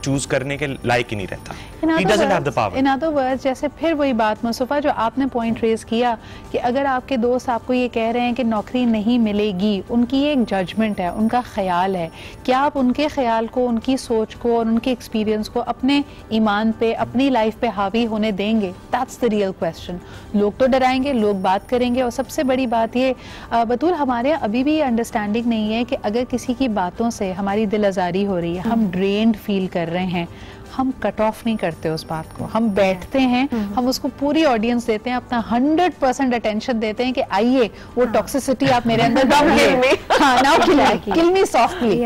चूज करने के लायक ही नहीं रहता। He doesn't have the power. In other words, जैसे फिर वही बात मुस्तफा जो आपने पॉइंट रेज किया कि अगर आपके दोस्त आपको ये कह रहे हैं कि नौकरी नहीं मिलेगी, उनकी एक जजमेंट है, उनका ख्याल है, क्या आप उनके ख्याल को, उनकी सोच को और उनके एक्सपीरियंस को अपने ईमान पे, अपनी लाइफ पे हावी होने देंगे? That's the real question. लोग तो डराएंगे, लोग बात करेंगे, और सबसे बड़ी बात ये बतूल, हमारे यहाँ अभी भी ये अंडरस्टैंडिंग नहीं है कि अगर किसी की बातों से हमारी दिल आज़ारी हो रही है, हम ड्रेन्ड फील कर रहे हैं, हम कट ऑफ नहीं करते उस बात को। हम बैठते हैं, हम उसको पूरी ऑडियंस देते हैं, अपना 100% अटेंशन देते हैं कि आइए वो टॉक्सिसिटी आप मेरे अंदर डालिए, हाँ नाउ किल मी सॉफ्टली।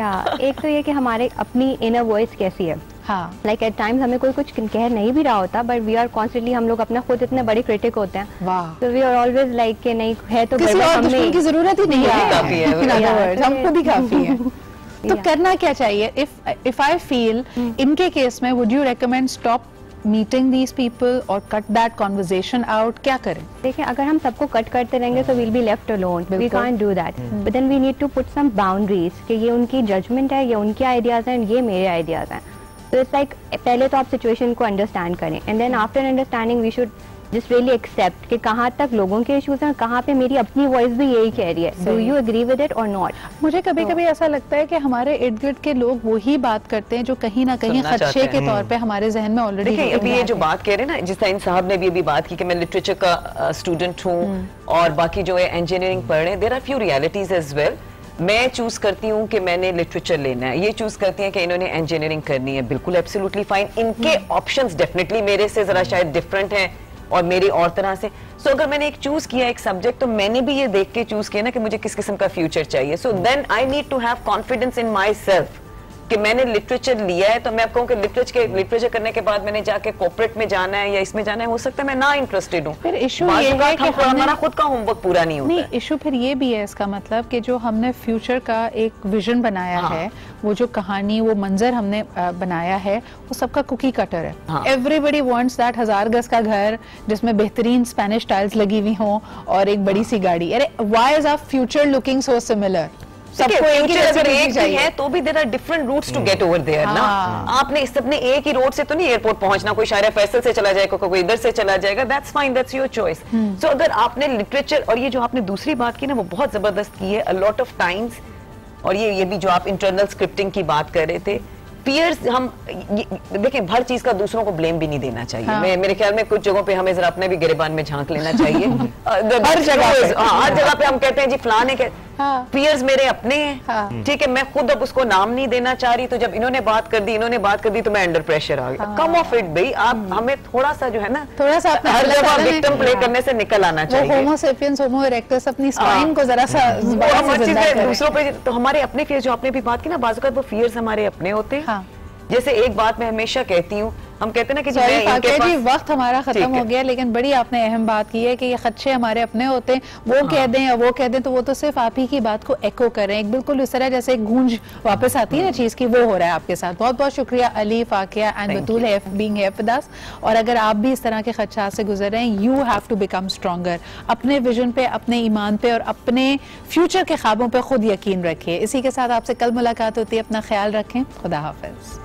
एक तो ये कि हमारे अपनी इनर वॉइस कैसी है। हाँ, लाइक एट टाइम्स हमें कोई कुछ कह नहीं भी रहा होता, बट वी आर कॉन्स्टेंटली, हम लोग अपना खुद इतने बड़े क्रिटिक होते हैं। वाह। तो वी आर ऑलवेज लाइक कि नहीं है तो किसी और दुश्मन की जरूरत ही नहीं है, हम खुद ही काफी है। तो करना क्या चाहिए? if I feel इनके केस में would you recommend stop meeting these people or cut that conversation out? क्या करें? देखिए, अगर हम सबको कट करते रहेंगे so we'll be left alone. We can't do that. But then we need to put some boundaries कि ये उनकी जजमेंट है, ये उनके आइडियाज हैं, ये मेरे आइडियाज हैं। So it's like पहले तो आप सिचुएशन को अंडरस्टैंड करें, and then after understanding we should just really accept कि कहाँ तक लोगों के इश्यूज हैं, कहाँ पे मेरी अपनी वॉइस भी यही कह रही है। Do you agree with it or not? मुझे कभी-कभी ऐसा लगता है कि हमारे इर्द गिर्द के लोग वही बात करते हैं जो कहीं ना कहीं खदशे के तौर पे हमारे जहन में ऑलरेडी। देखिए, अभी ये जो बात कह रहे हैं ना, जिस साहब ने भी अभी बात की कि मैं लिटरेचर का स्टूडेंट हूँ और बाकी जो है इंजीनियरिंग पढ़ रहे हैं, there are few realities as well. मैं चूज करती हूँ कि मैंने लिटरेचर लेना है, ये चूज करती हैं कि इन्होंने इंजीनियरिंग करनी है, बिल्कुल एब्सोल्युटली फाइन। इनके ऑप्शंस डेफिनेटली मेरे से जरा शायद डिफरेंट हैं और मेरी और तरह से। सो अगर मैंने एक चूज किया एक सब्जेक्ट, तो मैंने भी ये देख के चूज किया ना कि मुझे किस किस्म का फ्यूचर चाहिए। So then I need to have confidence in myself कि मैंने लिटरेचर लिया है, तो मैं कहूँ कि लिटरेचर करने के बाद मैंने जाके कॉर्पोरेट में जाना है या इसमें जाना है, हो सकता है मैं ना इंटरेस्टेड हूँ। फिर इशू ये है कि हमारा खुद का होमवर्क पूरा नहीं होता। नहीं, इशू फिर ये भी है इसका मतलब कि जो हमने फ्यूचर का एक विजन बनाया है, वो जो कहानी, वो मंजर हमने बनाया है, वो सबका कुकी कटर है। एवरीबडी वांट्स दैट 1000 गज का घर जिसमें बेहतरीन स्पेनिश टाइल्स लगी हुई हों और एक बड़ी सी गाड़ी। अरे why is our future looking so similar? सबको एक ही है तो भी there are different routes to get over there ना। आपने सबने एक ही रोड से तो नहीं एयरपोर्ट पहुंचना, कोई शायरा फैसल से चला जाएगा, कोई इधर से चला जाएगा, that's fine, that's your choice. So अगर आपने लिटरेचर, और ये जो आपने दूसरी बात की ना वो बहुत जबरदस्त की है, अ लॉट ऑफ टाइम्स, और ये भी जो आप इंटरनल स्क्रिप्टिंग की बात कर रहे थे, फियर्स, हम देखिए हर चीज का दूसरों को ब्लेम भी नहीं देना चाहिए। मेरे ख्याल में कुछ जगहों पे हमें जरा अपने भी गिरेबान में झांक लेना चाहिए। हर जगह पे हम कहते हैं जी फलाने के फियर्स मेरे अपने हैं, ठीक है, मैं खुद अब उसको नाम नहीं देना चाह रही, तो जब इन्होंने बात कर दी तो मैं अंडर प्रेशर आ गई। कम ऑफ इट भाई, आप हमें थोड़ा सा जो है ना, थोड़ा सा हर जगह विक्टिम प्ले करने से निकल आना चाहिए। होमो सेपियंस, होमो इरेक्टस, अपनी स्पाइन को जरा सा दूसरों पे, तो हमारे अपने फियर्स जो आपने भी बात की ना, बाज़ वो फियर्स हमारे अपने होते हैं। जैसे एक बात मैं हमेशा कहती हूँ, हम कहते हैं ना कि जी वक्त हमारा खत्म हो गया, लेकिन बड़ी आपने अहम बात की है कि ये खदशे हमारे अपने होते हैं, वो कह दें या वो कह दें तो वो तो सिर्फ आप ही की बात को एको कर रहे हैं, बिल्कुल इस तरह जैसे एक गूंज वापस आती है ना चीज की, वो हो रहा है आपके साथ। बहुत बहुत शुक्रिया Ali, Fakia and Batool being here with us. और अगर आप भी इस तरह के खदशात से गुजर रहे हैं, you have to become stronger. अपने विजन पे, अपने ईमान पे और अपने फ्यूचर के ख्वाबों पे खुद यकीन रखिए। इसी के साथ आपसे कल मुलाकात होती है, अपना ख्याल रखें, खुदा हाफिज।